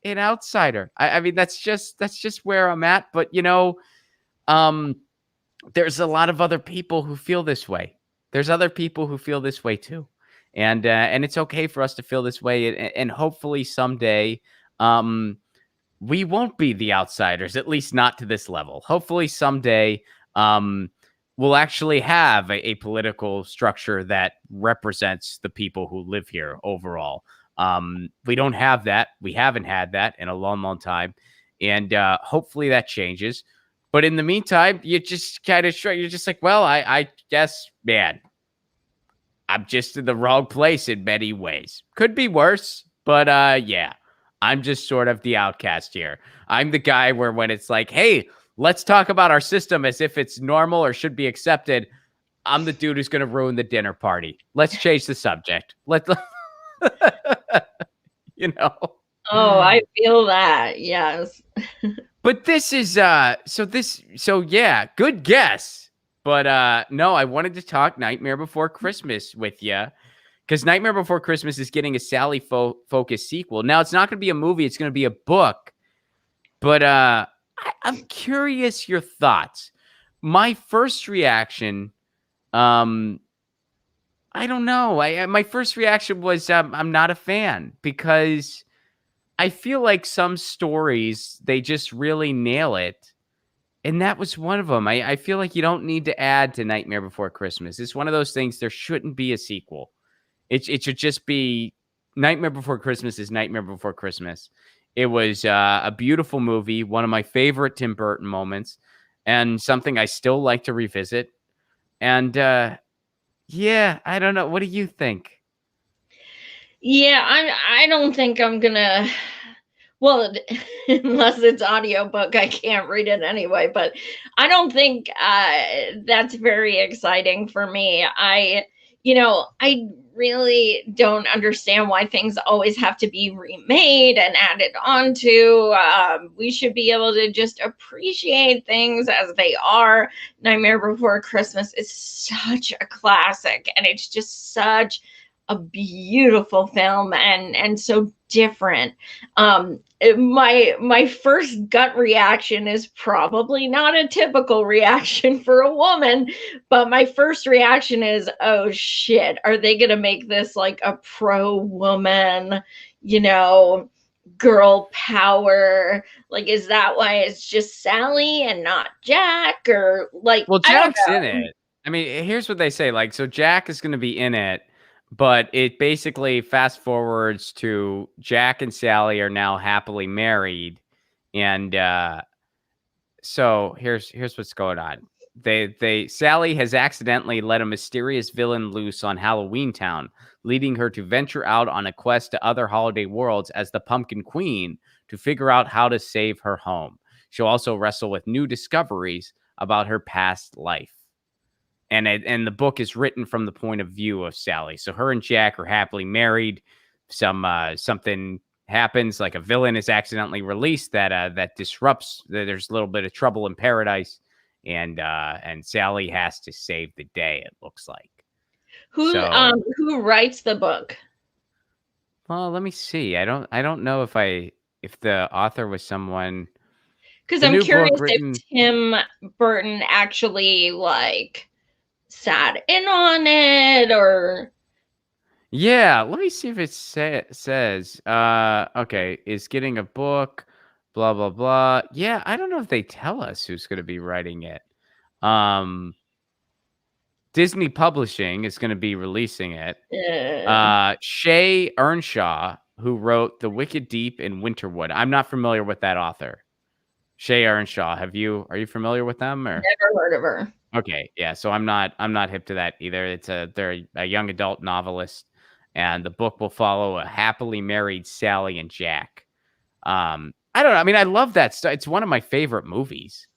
an outsider. I mean, that's just where I'm at. But there's a lot of other people who feel this way. There's other people who feel this way too. And it's okay for us to feel this way. And hopefully someday, we won't be the outsiders, at least not to this level. Hopefully someday, we'll actually have a political structure that represents the people who live here overall. We don't have that. We haven't had that in a long, long time. And hopefully that changes. But in the meantime, you just kind of you're just like, well, I guess, man, I'm just in the wrong place in many ways. Could be worse, but yeah, I'm just sort of the outcast here. I'm the guy where when it's like, hey, let's talk about our system as if it's normal or should be accepted, I'm the dude who's going to ruin the dinner party. Let's change the subject. Oh, I feel that. Yes. But this is so yeah, good guess. But no, I wanted to talk Nightmare Before Christmas with you, because Nightmare Before Christmas is getting a Sally focused sequel. Now it's not going to be a movie, it's going to be a book. But I'm curious your thoughts. My first reaction, I don't know. My first reaction was I'm not a fan, because I feel like some stories, they just really nail it. And that was one of them. I feel like you don't need to add to Nightmare Before Christmas. It's one of those things, there shouldn't be a sequel. It should just be Nightmare Before Christmas is Nightmare Before Christmas. It was a beautiful movie, one of my favorite Tim Burton moments, and something I still like to revisit. And yeah, I don't know. What do you think? Yeah, I don't think I'm gonna. Well, unless it's audiobook, I can't read it anyway. But I don't think that's very exciting for me. I really don't understand why things always have to be remade and added onto. We should be able to just appreciate things as they are. Nightmare Before Christmas is such a classic, and it's just such a beautiful film and so different. My first gut reaction is probably not a typical reaction for a woman, but my first reaction is, oh shit, are they gonna make this like a pro woman, girl power? Like, is that why it's just Sally and not Jack? Or like, Well, Jack's in it. I mean, here's what they say. Like, so Jack is going to be in it, but it basically fast forwards to Jack and Sally are now happily married. And so here's what's going on. Sally has accidentally let a mysterious villain loose on Halloween Town, leading her to venture out on a quest to other holiday worlds as the Pumpkin Queen to figure out how to save her home. She'll also wrestle with new discoveries about her past life. and the book is written from the point of view of Sally. So her and Jack are happily married. Something happens, like a villain is accidentally released that disrupts. There's a little bit of trouble in paradise, and Sally has to save the day. It looks like. Who writes the book? Well, let me see. I don't know if the author was someone. Because I'm curious if Tim Burton actually like sat in on it or. Yeah, let me see if it says. Okay, is getting a book, blah blah blah. Yeah, I don't know if they tell us who's going to be writing it. Disney Publishing is going to be releasing it. Shay Earnshaw, who wrote The Wicked Deep in Winterwood. I'm not familiar with that author. Shay Earnshaw. Are you familiar with them? Or? Never heard of her. Okay, yeah. So I'm not hip to that either. They're a young adult novelist, and the book will follow a happily married Sally and Jack. I don't know. I mean, I love that stuff. It's one of my favorite movies.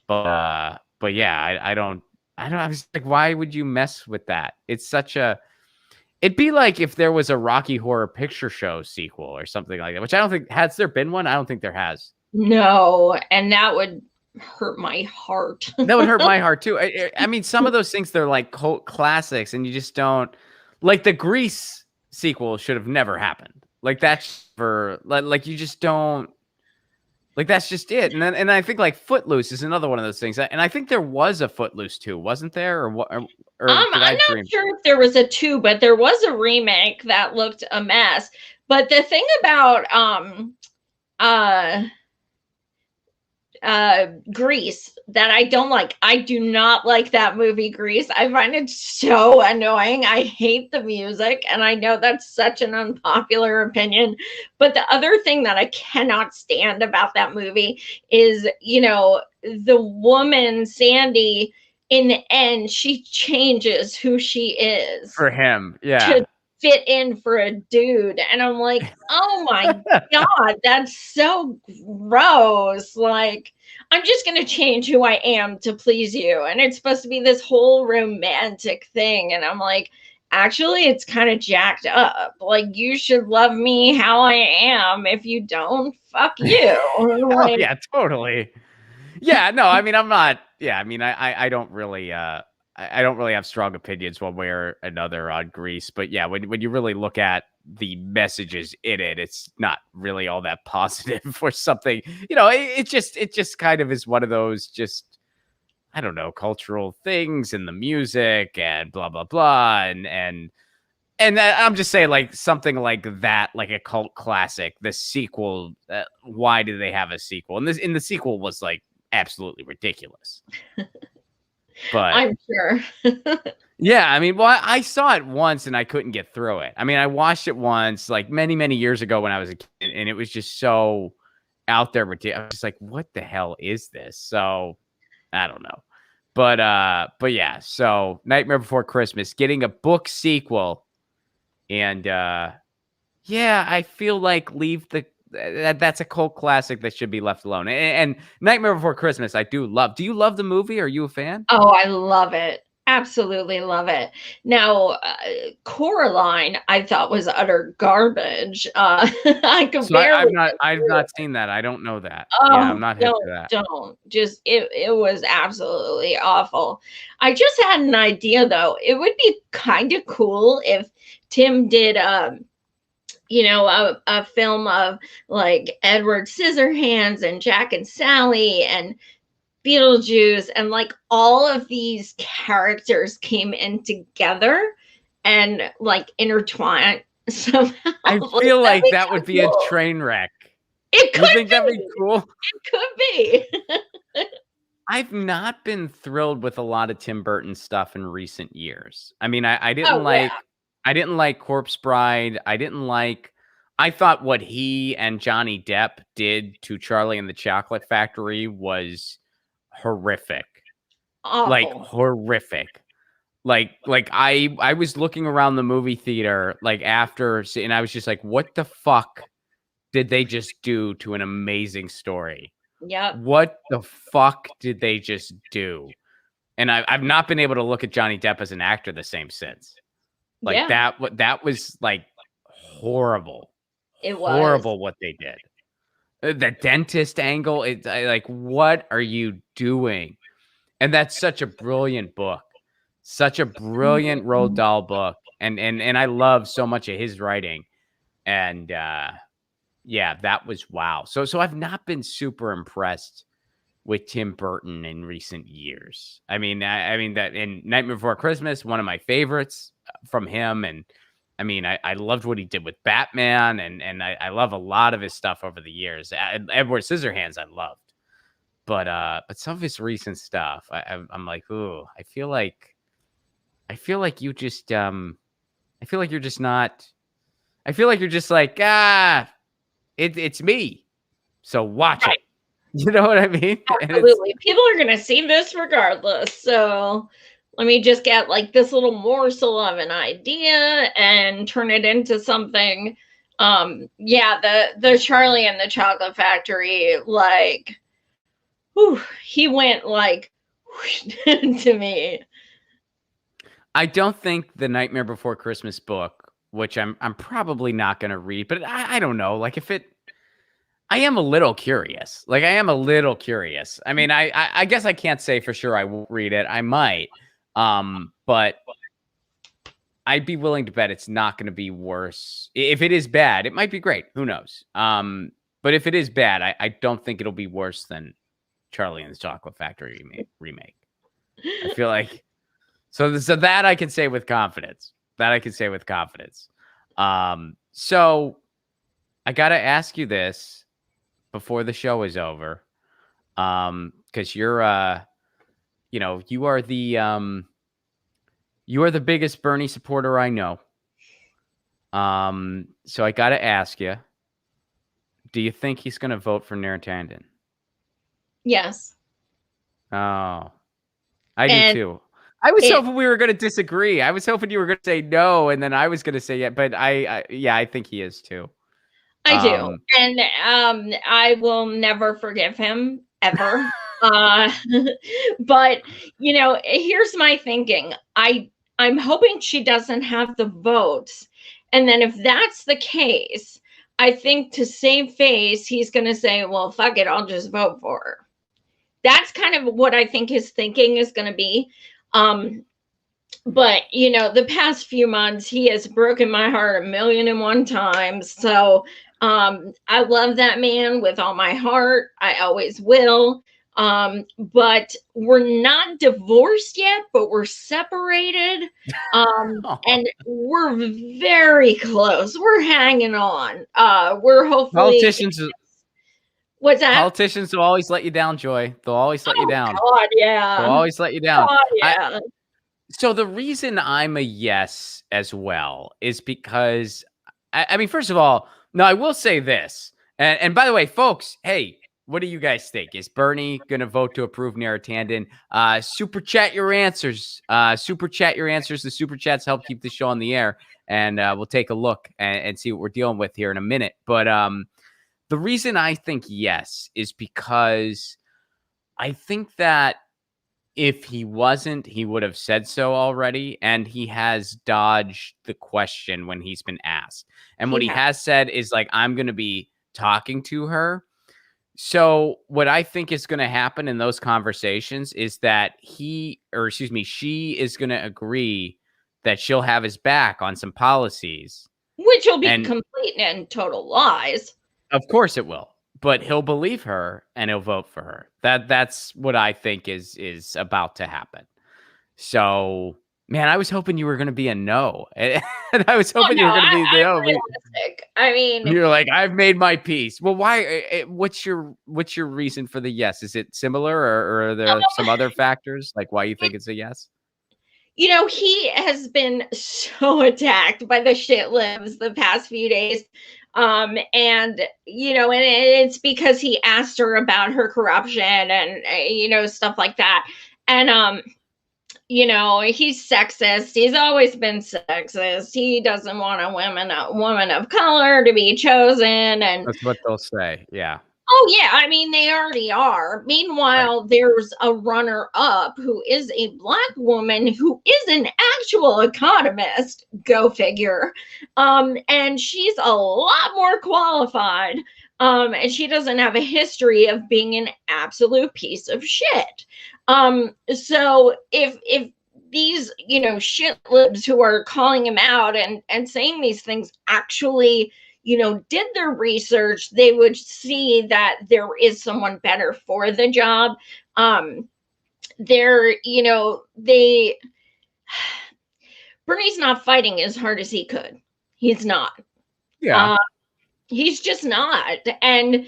But yeah, I don't. I was like, why would you mess with that? It's such a. It'd be like if there was a Rocky Horror Picture Show sequel or something like that, which I don't think. Has there been one? I don't think there has. No, and that would hurt my heart. That would hurt my heart too. I mean, some of those things, they're like cult classics, and you just don't. Like the Grease sequel should have never happened. Like that's for like you just don't. Like that's just it. And I think like Footloose is another one of those things. And I think there was a Footloose 2, wasn't there? Or what? Or I'm not sure if there was a 2, but there was a remake that looked a mess. But the thing about Grease that I don't like, I do not like that movie Grease. I find it so annoying. I hate the music, and I know that's such an unpopular opinion, but the other thing that I cannot stand about that movie is, you know, the woman Sandy, in the end, she changes who she is for him, yeah, to fit in for a dude. And I'm like, oh my God, that's so gross. Like, I'm just going to change who I am to please you. And it's supposed to be this whole romantic thing. And I'm like, actually, it's kind of jacked up. Like, you should love me how I am. If you don't, fuck you. Oh, yeah, totally. Yeah, no, I mean, I'm not. Yeah, I mean, I don't really. I don't really have strong opinions one way or another on Grease, but yeah, when you really look at the messages in it, it's not really all that positive for something. You know, it just kind of is one of those just, I don't know, cultural things and the music and blah blah blah and I'm just saying, like something like that, like a cult classic. The sequel, why do they have a sequel? And the sequel was like absolutely ridiculous. But I'm sure. Yeah, I mean, well, I saw it once and I couldn't get through it. I mean, I watched it once, like many years ago when I was a kid, and it was just so out there. I was just like, what the hell is this? So I don't know. But yeah, so Nightmare Before Christmas getting a book sequel. And yeah, I feel like that's a cult classic that should be left alone. And Nightmare Before Christmas, I do love. Do you love the movie? Are you a fan? Oh, I love it. Absolutely love it. Now, Coraline, I thought was utter garbage. I could barely. I've not seen that. I don't know that. Oh, yeah, I'm not hip to that. Don't. Just it was absolutely awful. I just had an idea though. It would be kind of cool if Tim did you know, a film of like Edward Scissorhands and Jack and Sally and Beetlejuice, and like all of these characters came in together and like intertwined somehow. I feel like that would be cool. A train wreck. It could. You think that'd be cool? It could be. I've not been thrilled with a lot of Tim Burton stuff in recent years. I mean, I didn't like. Yeah. I didn't like Corpse Bride. I thought what he and Johnny Depp did to Charlie and the Chocolate Factory was horrific. Awful. Like horrific. Like I was looking around the movie theater like after, and I was just like, what the fuck did they just do to an amazing story? Yep. What the fuck did they just do? and I've not been able to look at Johnny Depp as an actor the same since. Like Yeah, that was like horrible, it was. horrible what they did. The dentist angle, it's like, what are you doing? And that's such a brilliant book, such a brilliant Roald Mhm. Dahl book, and I love so much of his writing. And yeah, that was wow. So I've not been super impressed with Tim Burton in recent years. I mean that in Nightmare Before Christmas, one of my favorites from him, and I mean I loved what he did with Batman, and I love a lot of his stuff over the years. Edward Scissorhands I loved, but some of his recent stuff, I'm like, ooh, I feel like you just I feel like you're just not. I feel like you're just like it's me, so watch it. Right. You know what I mean? And it's Absolutely. People are going to see this regardless. So let me just get like this little morsel of an idea and turn it into something. Yeah, the Charlie and the Chocolate Factory, like, whew, he went like to me. I don't think the Nightmare Before Christmas book, which I'm probably not going to read, but I don't know. Like if it, I am a little curious. Like I am a little curious. I mean, I guess I can't say for sure I won't read it. I might, but I'd be willing to bet it's not going to be worse. If it is bad, it might be great. Who knows? But if it is bad, I don't think it'll be worse than Charlie and the Chocolate Factory remake. I feel like so that I can say with confidence. That I can say with confidence. So I got to ask you this before the show is over, because you're you know, you are the biggest Bernie supporter I know. So I got to ask you, do you think he's going to vote for Narragansett? Yes. Oh, I do And too. I was it, hoping we were going to disagree. I was hoping you were going to say no, and then I was going to say yeah. But yeah, I think he is too. I do. Um, And I will never forgive him ever. Uh but here's my thinking. I'm hoping she doesn't have the votes. And then if that's the case, I think to save face, he's going to say, well, fuck it, I'll just vote for her. That's kind of what I think his thinking is going to be. But the past few months he has broken my heart 1,000,001 times. So I love that man with all my heart. I always will. But we're not divorced yet, but we're separated. And we're very close. We're hanging on. We're hopefully. politicians, What's that? politicians will always let you down, Joy. They'll always let you Oh down. God, They'll yeah. always let you down. God, yeah. So the reason I'm a yes as well is because I mean, first of all, no, I will say this. And by the way, folks, hey, what do you guys think? Is Bernie going to vote to approve Narragansett? Super chat your answers. Super chat your answers. The super chats help keep the show on the air. And we'll take a look and see what we're dealing with here in a minute. But the reason I think yes is because I think that if he wasn't, he would have said so already. And he has dodged the question when he's been asked. And what he has said is like, I'm going to be talking to her. So what I think is going to happen in those conversations is that she is going to agree that she'll have his back on some policies. Which will be And complete and total lies. of course it will. But he'll believe her and he'll vote for her. That's what I think is about to happen. So, man, I was hoping you were going to be a no, and I was hoping you were going to be the no. I'm realistic. I mean, You're like, I've made my peace. Well, why? What's your reason for the yes? Is it similar, or are there some other factors like why you think it's a yes? He has been so attacked by the shit libs the past few days. And it's because he asked her about her corruption and stuff like that. And he's sexist. He's always been sexist. He doesn't want a woman of color to be chosen. And That's what they'll say. Yeah. Oh, yeah. I mean, they already are. Meanwhile, there's a runner up who is a Black woman who is an actual economist. Go figure. And she's a lot more qualified. And she doesn't have a history of being an absolute piece of shit. So if these, shit libs who are calling him out and saying these things actually did their research, they would see that there is someone better for the job. They Bernie's not fighting as hard as he could. He's not. Yeah. He's just not. And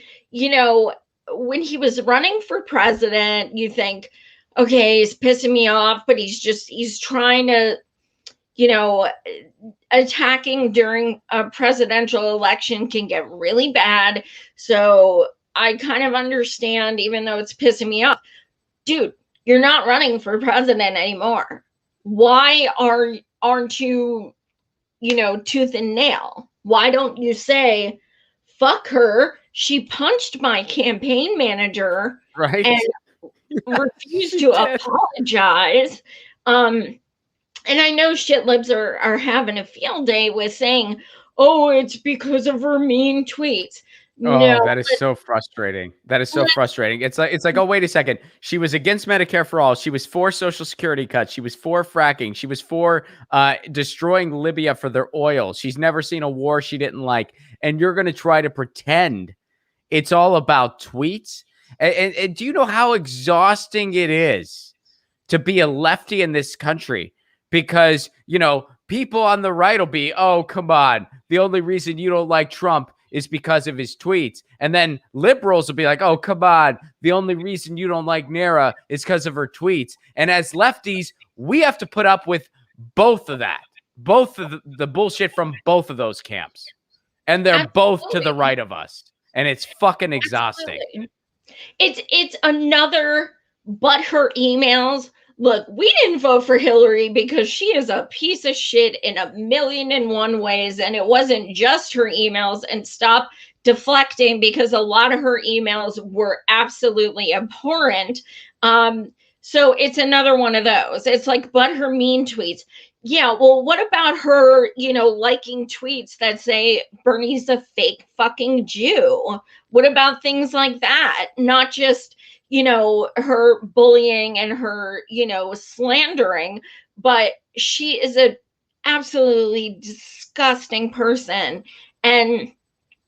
when he was running for president, you think, okay, he's pissing me off, but he's trying to, attacking during a presidential election can get really bad. So I kind of understand, even though it's pissing me off. Dude, you're not running for president anymore. Why aren't you, tooth and nail? Why don't you say, fuck her, she punched my campaign manager, Right. And refused to apologize. And I know shit libs are having a field day with saying, oh, it's because of her mean tweets. No, that is so frustrating. That is so frustrating. It's like, oh, wait a second. She was against Medicare for all. She was for Social Security cuts. She was for fracking. She was for destroying Libya for their oil. She's never seen a war she didn't like. And you're going to try to pretend it's all about tweets? And do you know how exhausting it is to be a lefty in this country? Because, people on the right will be, oh, come on. The only reason you don't like Trump is because of his tweets. And then liberals will be like, oh, come on. The only reason you don't like Nara is because of her tweets. And as lefties, we have to put up with both of that, both of the bullshit from both of those camps. And they're both to the right of us. And it's fucking exhausting. Absolutely. It's another, but her emails. Look, we didn't vote for Hillary because she is a piece of shit in 1,000,001 ways. And it wasn't just her emails. And stop deflecting, because a lot of her emails were absolutely abhorrent. So it's another one of those. It's like, but her mean tweets. Yeah, well, what about her, liking tweets that say Bernie's a fake fucking Jew? What about things like that? Not just, her bullying and her, slandering, but she is a absolutely disgusting person. And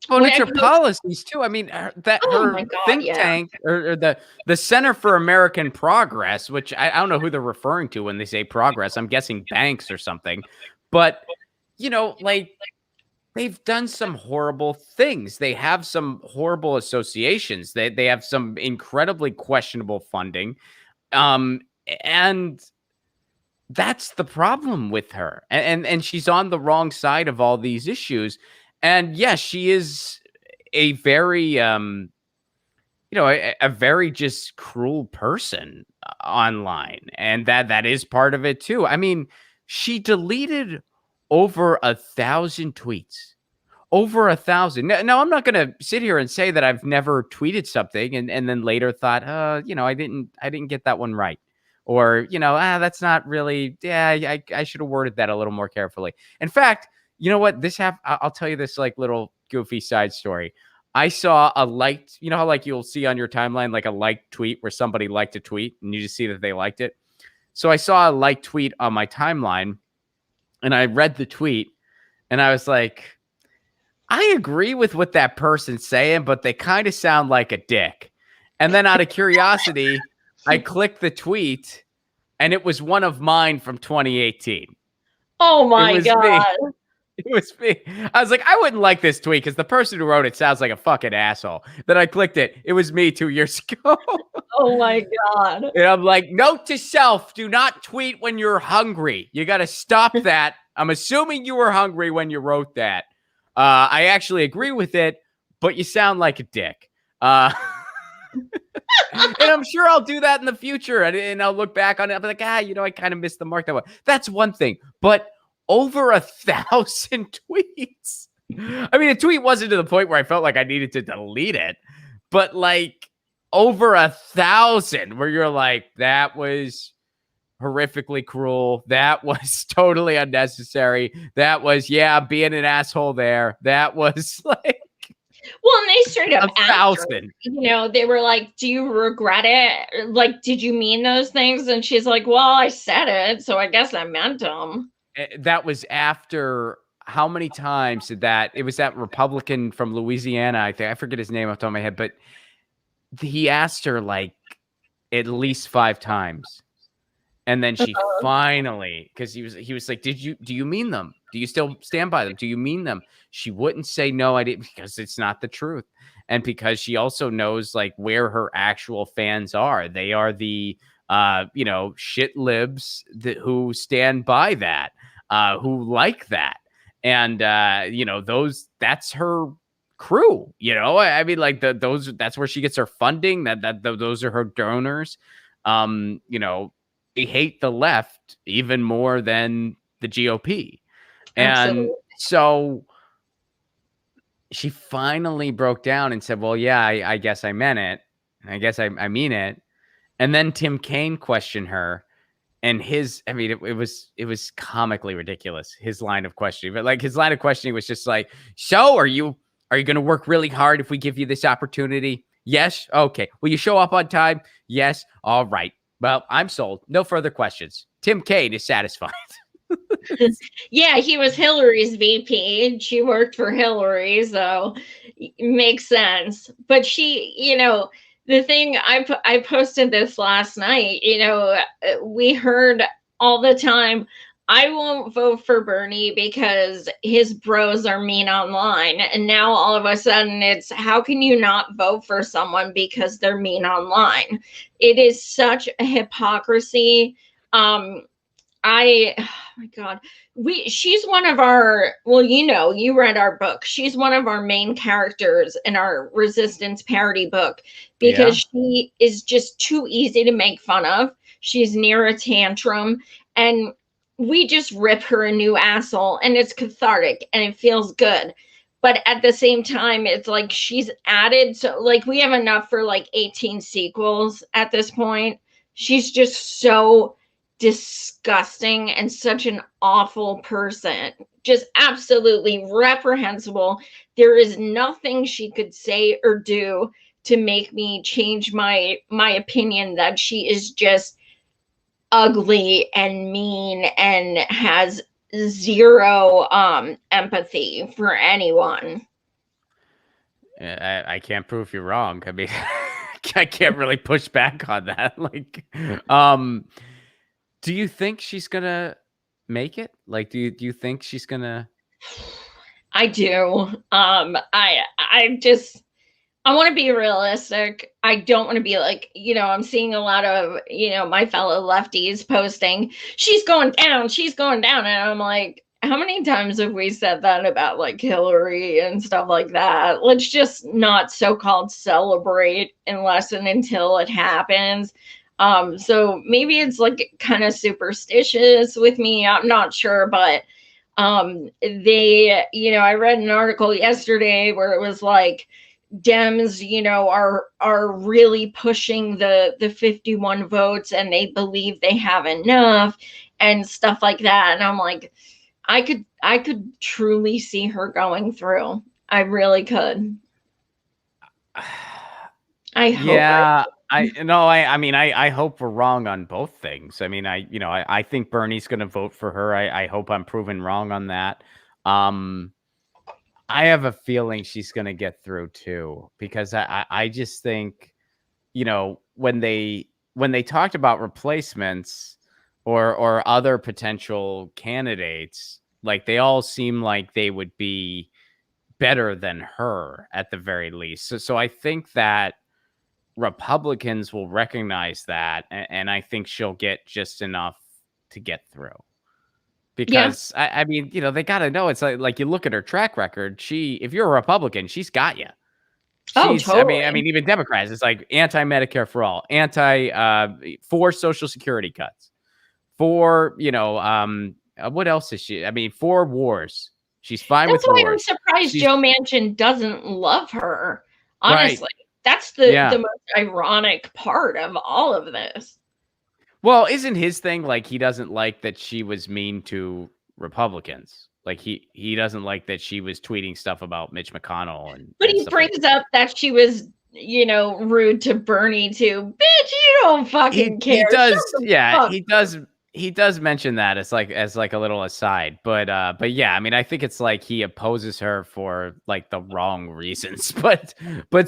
it's her policies too. I mean, her think tank or the Center for American Progress, which I don't know who they're referring to when they say progress. I'm guessing banks or something. But, they've done some horrible things. They have some horrible associations. They have some incredibly questionable funding. And that's the problem with her. And she's on the wrong side of all these issues. And yes, she is a very, a very just cruel person online. And that is part of it too. I mean, she deleted over 1,000 tweets. Over 1,000. Now, I'm not going to sit here and say that I've never tweeted something and then later thought, I didn't get that one right. Or, that's not really, I should have worded that a little more carefully. In fact, you know what? I'll tell you this little goofy side story. I saw a liked, how you'll see on your timeline, a liked tweet where somebody liked a tweet and you just see that they liked it. So I saw a liked tweet on my timeline and I read the tweet and I was like, I agree with what that person's saying, but they kind of sound like a dick. And then out of curiosity, I clicked the tweet and it was one of mine from 2018. Oh my God. It was me. I was like, I wouldn't like this tweet because the person who wrote it sounds like a fucking asshole. Then I clicked it. It was me 2 years ago. Oh my God. And I'm like, note to self, do not tweet when you're hungry. You got to stop that. I'm assuming you were hungry when you wrote that. I actually agree with it, but you sound like a dick. And I'm sure I'll do that in the future. And I'll look back on it. I'll be like, I kind of missed the mark that one. That's one thing. But over 1,000 tweets. I mean, a tweet wasn't to the point where I felt like I needed to delete it. but like over 1,000 where you're like, that was horrifically cruel. That was totally unnecessary. That was, being an asshole there. That was like Well, and they straight up asked her, 1,000. they were like, do you regret it? Like, did you mean those things? And she's like, well, I said it, so I guess I meant them. That was after how many times did that? It was that Republican from Louisiana, I think. I forget his name off the top of my head, but he asked her like at least 5 times. And then she finally, because he was like, do you mean them? Do you still stand by them? Do you mean them? She wouldn't say no, I didn't, because it's not the truth. And because she also knows like where her actual fans are. They are the shit libs who stand by that, who like that. And that's her crew. I mean, like that's where she gets her funding. Those are her donors. They hate the left even more than the GOP. Absolutely. And so she finally broke down and said, well, yeah, I guess I meant it. And I guess I mean it. And then Tim Kaine questioned her, and it was comically ridiculous, his line of questioning. But like his line of questioning was just like, so are you going to work really hard if we give you this opportunity? Yes. Okay. Will you show up on time? Yes. All right. Well, I'm sold. No further questions. Tim Kaine is satisfied. Yeah, he was Hillary's VP. She worked for Hillary, so it makes sense. But she, the thing I posted this last night, we heard all the time, I won't vote for Bernie because his bros are mean online. And now all of a sudden it's, how can you not vote for someone because they're mean online? It is such a hypocrisy. Oh my God. She's one of our, well, you read our book. She's one of our main characters in our resistance parody book because she is just too easy to make fun of. She's near a tantrum, and we just rip her a new asshole, and it's cathartic and it feels good. But at the same time, it's like she's added, so like we have enough for like 18 sequels at this point. She's just so disgusting and such an awful person, just absolutely reprehensible. There is nothing she could say or do to make me change my opinion that she is just ugly and mean and has zero empathy for anyone. I can't prove you're wrong. I mean, I can't really push back on that. Like, do you think she's gonna make it? Like, do you think she's gonna? I do. I want to be realistic. I don't want to be like, I'm seeing a lot of, my fellow lefties posting, she's going down. And I'm like, how many times have we said that about like Hillary and stuff like that? Let's just not so-called celebrate unless and until it happens. So maybe it's like kind of superstitious with me. I'm not sure, but I read an article yesterday where it was like, Dems, are really pushing the 51 votes, and they believe they have enough and stuff like that. And I'm like, I could truly see her going through. I really could. I hope. Yeah, I hope we're wrong on both things. I mean, I think Bernie's going to vote for her. I hope I'm proven wrong on that. I have a feeling she's going to get through too, because I just think, when they talked about replacements or other potential candidates, like they all seem like they would be better than her at the very least. So I think that Republicans will recognize that, and I think she'll get just enough to get through. Because I mean, they got to know, it's like you look at her track record. If you're a Republican, she's got you. Totally. I mean, even Democrats, it's like anti-Medicare for all, for Social Security cuts, for what else is she? I mean, for wars. She's fine with wars. That's why I'm surprised Joe Manchin doesn't love her. Honestly. That's the most ironic part of all of this. Well, isn't his thing like he doesn't like that she was mean to Republicans? Like he doesn't like that she was tweeting stuff about Mitch McConnell But and he stuff like brings up that she was, rude to Bernie too. Bitch, you don't fucking care. he does, Shut the yeah, fuck he does mention that as like a little aside, but yeah, I mean, I think it's like he opposes her for like the wrong reasons, but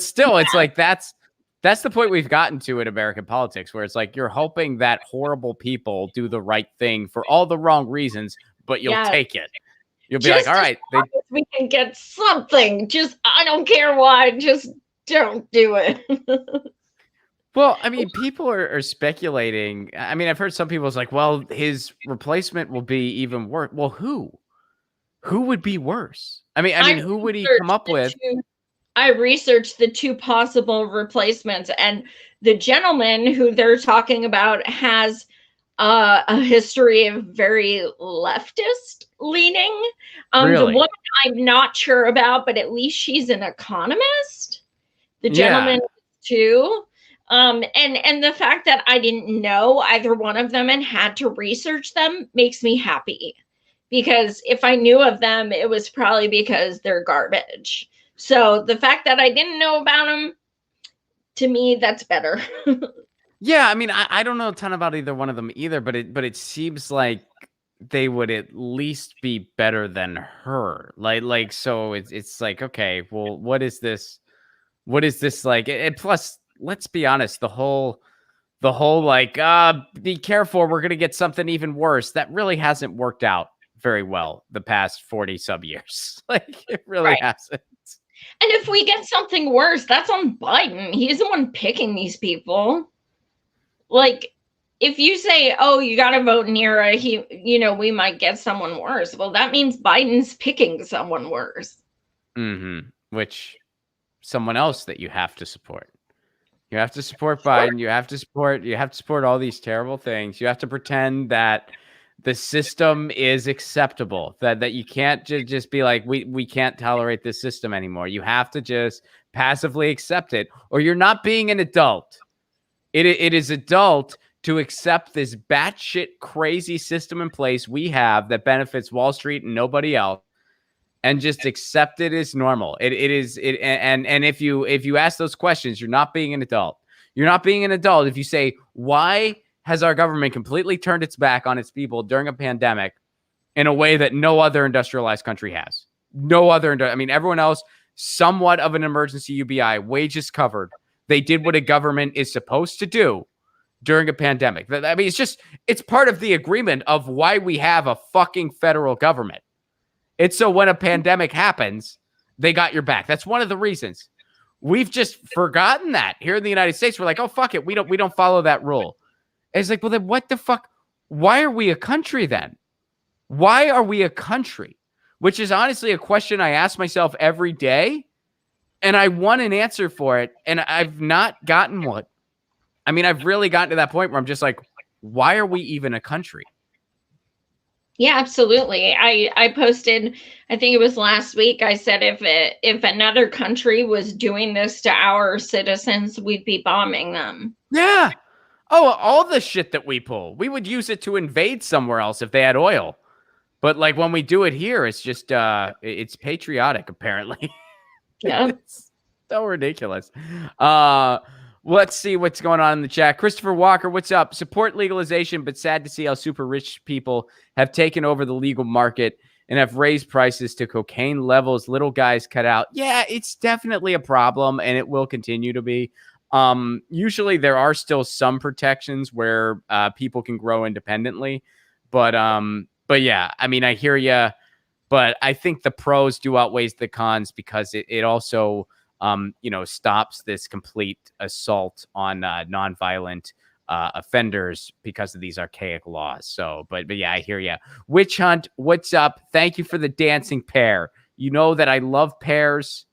still, it's like that's the point we've gotten to in American politics, where it's like you're hoping that horrible people do the right thing for all the wrong reasons, but you'll take it. You'll be Just like, all right, we can get something. Just I don't care why. Just don't do it. Well, I mean, people are speculating. I mean, I've heard some people's like, well, his replacement will be even worse. Well, who? Who would be worse? I mean, who would he come up with? I researched the two possible replacements, and the gentleman who they're talking about has a history of very leftist leaning. Really? The woman I'm not sure about, but at least she's an economist. The gentleman too. And the fact that I didn't know either one of them and had to research them makes me happy, because if I knew of them, it was probably because they're garbage. So the fact that I didn't know about them, to me, that's better. Yeah, I mean, I don't know a ton about either one of them either, but it seems like they would at least be better than her. Like so it's like, okay, well, what is this? What is this like? And plus, let's be honest, the whole like, be careful, we're gonna get something even worse. That really hasn't worked out very well the past 40 sub years. Like it really hasn't. And if we get something worse, that's on Biden. He's the one picking these people. Like, if you say, oh, you got to vote Nira, we might get someone worse. Well, that means Biden's picking someone worse. Which someone else that you have to support. You have to support Biden. You have to support all these terrible things. You have to pretend that the system is acceptable, that you can't just be like, we can't tolerate this system anymore. You have to just passively accept it, or you're not being an adult. It is adult to accept this batshit crazy system in place we have that benefits Wall Street and nobody else, and just accept it as normal. And if you ask those questions, you're not being an adult. You're not being an adult if you say, why has our government completely turned its back on its people during a pandemic in a way that no other industrialized country has? No other. I mean, everyone else, somewhat of an emergency UBI, wages covered. They did what a government is supposed to do during a pandemic. I mean, it's part of the agreement of why we have a fucking federal government. It's so when a pandemic happens, they got your back. That's one of the reasons. We've just forgotten that here in the United States. We're like, oh, fuck it. We don't follow that rule. And it's like, well, then what the fuck? Why are we a country then? Why are we a country? Which is honestly a question I ask myself every day. And I want an answer for it. And I've not gotten one. I mean, I've really gotten to that point where I'm just like, why are we even a country? Yeah, absolutely. I posted, I think it was last week, I said if another country was doing this to our citizens, we'd be bombing them. Yeah. Oh, all the shit that we pull, we would use it to invade somewhere else if they had oil. But like when we do it here, it's just it's patriotic, apparently. Yeah. It's so ridiculous. Let's see what's going on in the chat. Christopher Walker, what's up? Support legalization, but sad to see how super rich people have taken over the legal market and have raised prices to cocaine levels little guys cut out. Yeah, it's definitely a problem, and it will continue to be. Usually there are still some protections where people can grow independently, but yeah, I mean, I hear you, but I think the pros do outweigh the cons because it also stops this complete assault on nonviolent offenders because of these archaic laws. So, but yeah, I hear you. Witch Hunt, what's up? Thank you for the dancing pear. You know that I love pears.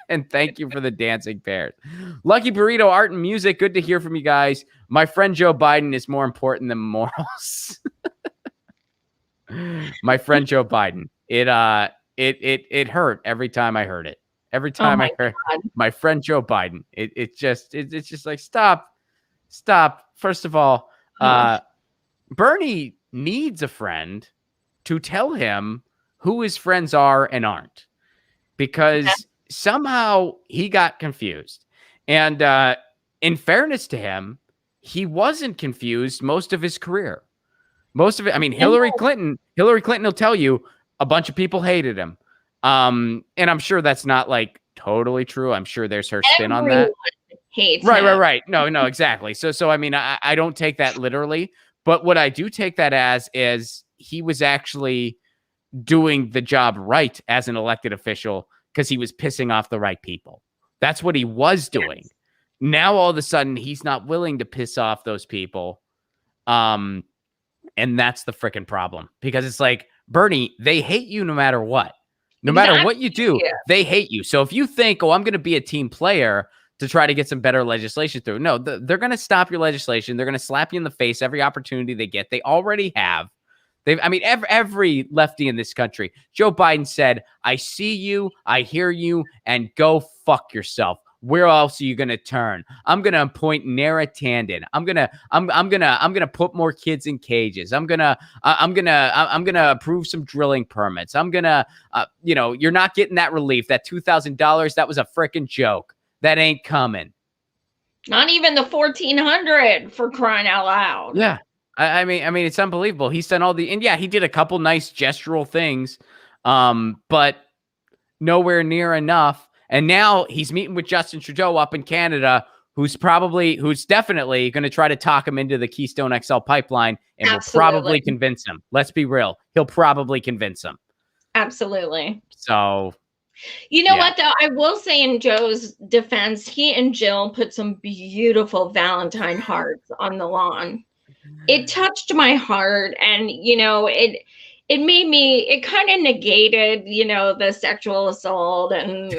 And thank you for the dancing pears. Lucky Burrito, art and music. Good to hear from you guys. My friend Joe Biden is more important than morals. My friend Joe Biden. It hurt every time I heard it. Every Oh time my I heard God. my friend Joe Biden, it's just like, stop. First of all, Huh. Bernie needs a friend to tell him who his friends are and aren't, because somehow he got confused. And in fairness to him, he wasn't confused most of his career. Most of it, I mean, Hillary Clinton will tell you a bunch of people hated him. And I'm sure that's not like totally true. I'm sure there's her spin on Everyone that. hates him. Right. No, exactly. So I mean, I don't take that literally, but what I do take that as is he was actually doing the job right as an elected official because he was pissing off the right people. That's what he was doing. Yes. Now all of a sudden he's not willing to piss off those people. And that's the freaking problem, because it's like, Bernie, they hate you no matter what. No matter what you do, they hate you. So if you think, oh, I'm going to be a team player to try to get some better legislation through, no, they're going to stop your legislation. They're going to slap you in the face every opportunity they get. They already have. I mean, every lefty in this country. Joe Biden said, I see you, I hear you, and go fuck yourself. Where else are you gonna turn? I'm gonna appoint Nara Tandon. I'm gonna put more kids in cages. I'm gonna approve some drilling permits. I'm gonna, you're not getting that relief. That $2,000, that was a freaking joke. That ain't coming. Not even the 1,400, for crying out loud. Yeah. I mean, it's unbelievable. He's done and yeah, he did a couple nice gestural things, but nowhere near enough. And now he's meeting with Justin Trudeau up in Canada, who's definitely going to try to talk him into the Keystone XL pipeline, and will probably convince him. Let's be real. He'll probably convince him. Absolutely. So, you know what, though? I will say, in Joe's defense, he and Jill put some beautiful Valentine hearts on the lawn. It touched my heart, and it made me, it kind of negated the sexual assault and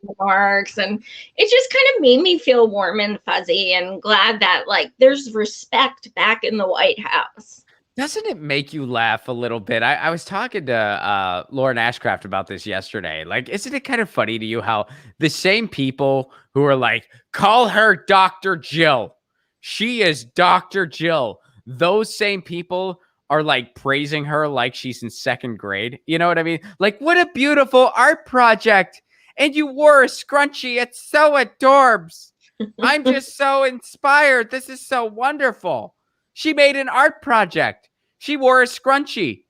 remarks, and it just kind of made me feel warm and fuzzy and glad that there's respect back in the White House. Doesn't it make you laugh a little bit? I was talking to Lauren Ashcraft about this yesterday. Like, isn't it kind of funny to you how the same people who are like, call her Dr. Jill, she is Dr. Jill, those same people are like praising her like she's in second grade. You know what I mean? Like, what a beautiful art project. And you wore a scrunchie. It's so adorbs. I'm just so inspired. This is so wonderful. She made an art project. She wore a scrunchie.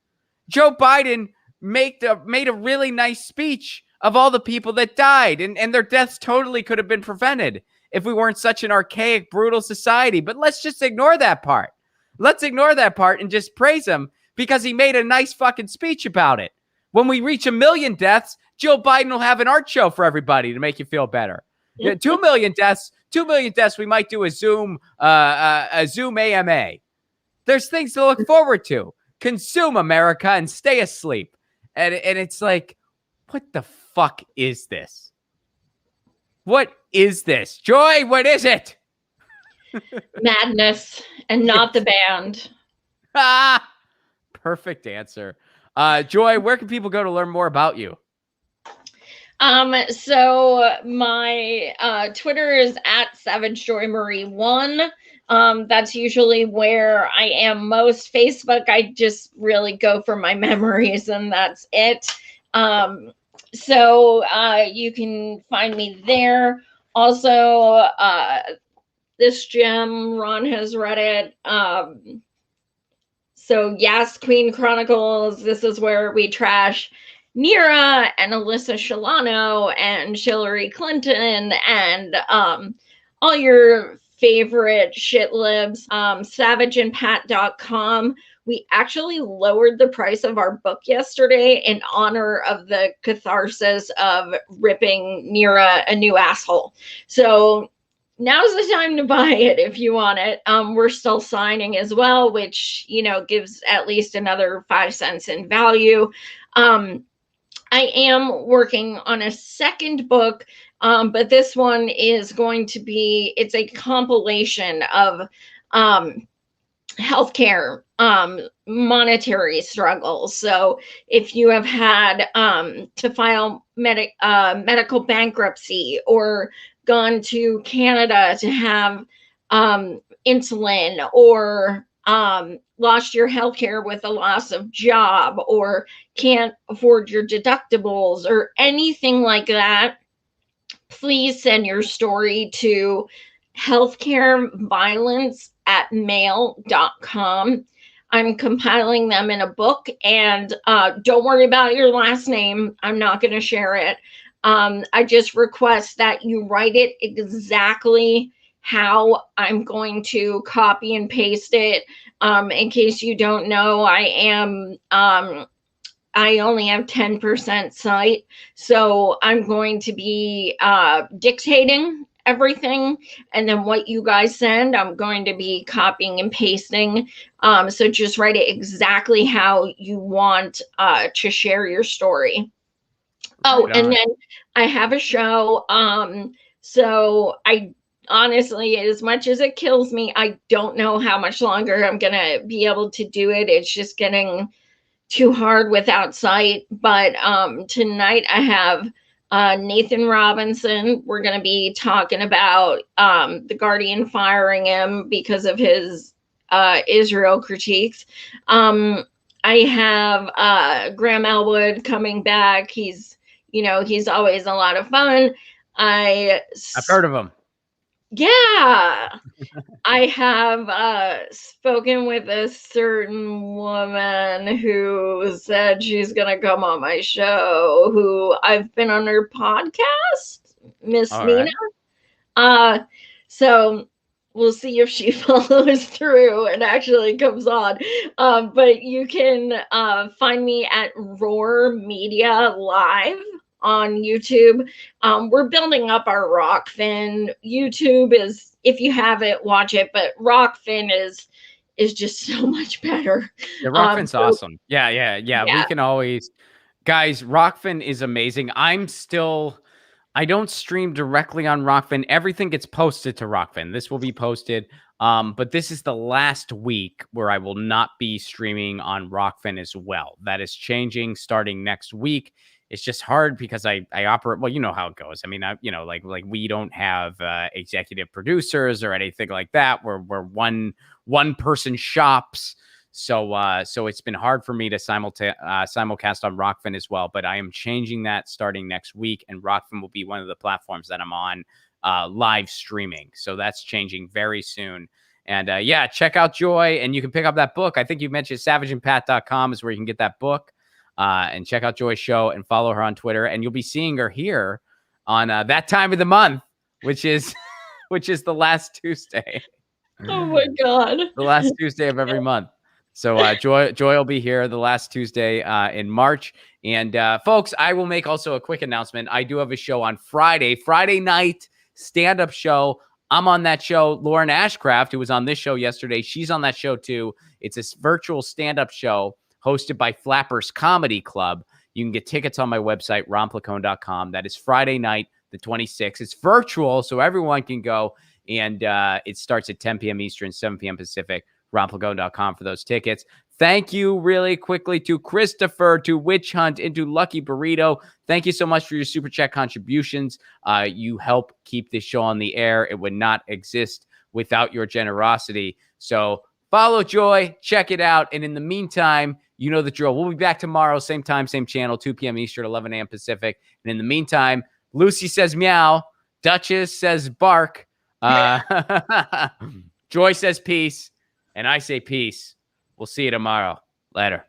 Joe Biden made a really nice speech of all the people that died, and their deaths totally could have been prevented if we weren't such an archaic, brutal society. But let's just ignore that part. Let's ignore that part and just praise him because he made a nice fucking speech about it. When we reach 1 million deaths, Joe Biden will have an art show for everybody to make you feel better. 2 million deaths, we might do a Zoom AMA. There's things to look forward to. Consume, America, and stay asleep. And it's like, what the fuck is this? What is this? Joy, what is it? Madness, and not the band. Perfect answer. Joy, where can people go to learn more about you? So my Twitter is at SavageJoyMarie1. That's usually where I am most. Facebook, I just really go for my memories, and that's it. So you can find me there. Also, this gem, Ron has read it. So yes, Queen Chronicles, this is where we trash Nira and Alyssa Shalano and Hillary Clinton and all your favorite shit libs. SavageandPat.com. We actually lowered the price of our book yesterday in honor of the catharsis of ripping Nira a new asshole. So now's the time to buy it if you want it. We're still signing as well, which, gives at least another 5 cents in value. I am working on a second book, but this one is going to be, it's a compilation of healthcare monetary struggles. So if you have had to file medical bankruptcy, or gone to Canada to have insulin, or lost your healthcare with a loss of job, or can't afford your deductibles, or anything like that, please send your story to healthcareviolence@mail.com. I'm compiling them in a book, and don't worry about your last name. I'm not going to share it. I just request that you write it exactly how I'm going to copy and paste it. In case you don't know, I only have 10% sight, so I'm going to be dictating everything, and then what you guys send, I'm going to be copying and pasting. So just write it exactly how you want to share your story. Oh, Right and on. then I have a show. So I honestly, as much as it kills me, I don't know how much longer I'm gonna be able to do it. It's just getting too hard without sight. But tonight I have Nathan Robinson. We're going to be talking about the Guardian firing him because of his Israel critiques. I have Graham Elwood coming back. He's always a lot of fun. I've heard of him. Yeah. I have spoken with a certain woman who said she's going to come on my show, who I've been on her podcast, Miss All Nina. right. So we'll see if she follows through and actually comes on. But you can find me at Roar Media Live on YouTube. We're building up our Rockfin. YouTube is, if you have it, watch it, but Rockfin is just so much better. Yeah, Rockfin's So awesome. Yeah. We yeah. can always, guys. Rockfin is amazing. I don't stream directly on Rockfin. Everything gets posted to Rockfin. This will be posted. But this is the last week where I will not be streaming on Rockfin as well. That is changing starting next week. It's just hard because I operate. Well, you know how it goes. I mean, like we don't have executive producers or anything like that. We're one person shops. So it's been hard for me to simulcast on Rockfin as well, but I am changing that starting next week, and Rockfin will be one of the platforms that I'm on live streaming. So that's changing very soon. And yeah, check out Joy, and you can pick up that book. I think you mentioned savageandpat.com is where you can get that book. And check out Joy's show and follow her on Twitter, and you'll be seeing her here on that time of the month, which is the last Tuesday. Oh my God. The last Tuesday of every month. So Joy will be here the last Tuesday in March. And folks, I will make also a quick announcement. I do have a show on Friday night stand-up show. I'm on that show. Lauren Ashcraft, who was on this show yesterday, she's on that show too. It's a virtual stand-up show hosted by Flappers Comedy Club. You can get tickets on my website, ronplacone.com. That is Friday night, the 26th. It's virtual, so everyone can go. And it starts at 10 p.m. Eastern, 7 p.m. Pacific. ronplacone.com for those tickets. Thank you really quickly to Christopher, to Witch Hunt, and to Lucky Burrito. Thank you so much for your Super Chat contributions. You help keep this show on the air. It would not exist without your generosity. So follow Joy, check it out. And in the meantime, you know the drill. We'll be back tomorrow, same time, same channel, 2 p.m. Eastern, 11 a.m. Pacific. And in the meantime, Lucy says meow. Duchess says bark. Joy says peace. And I say peace. We'll see you tomorrow. Later.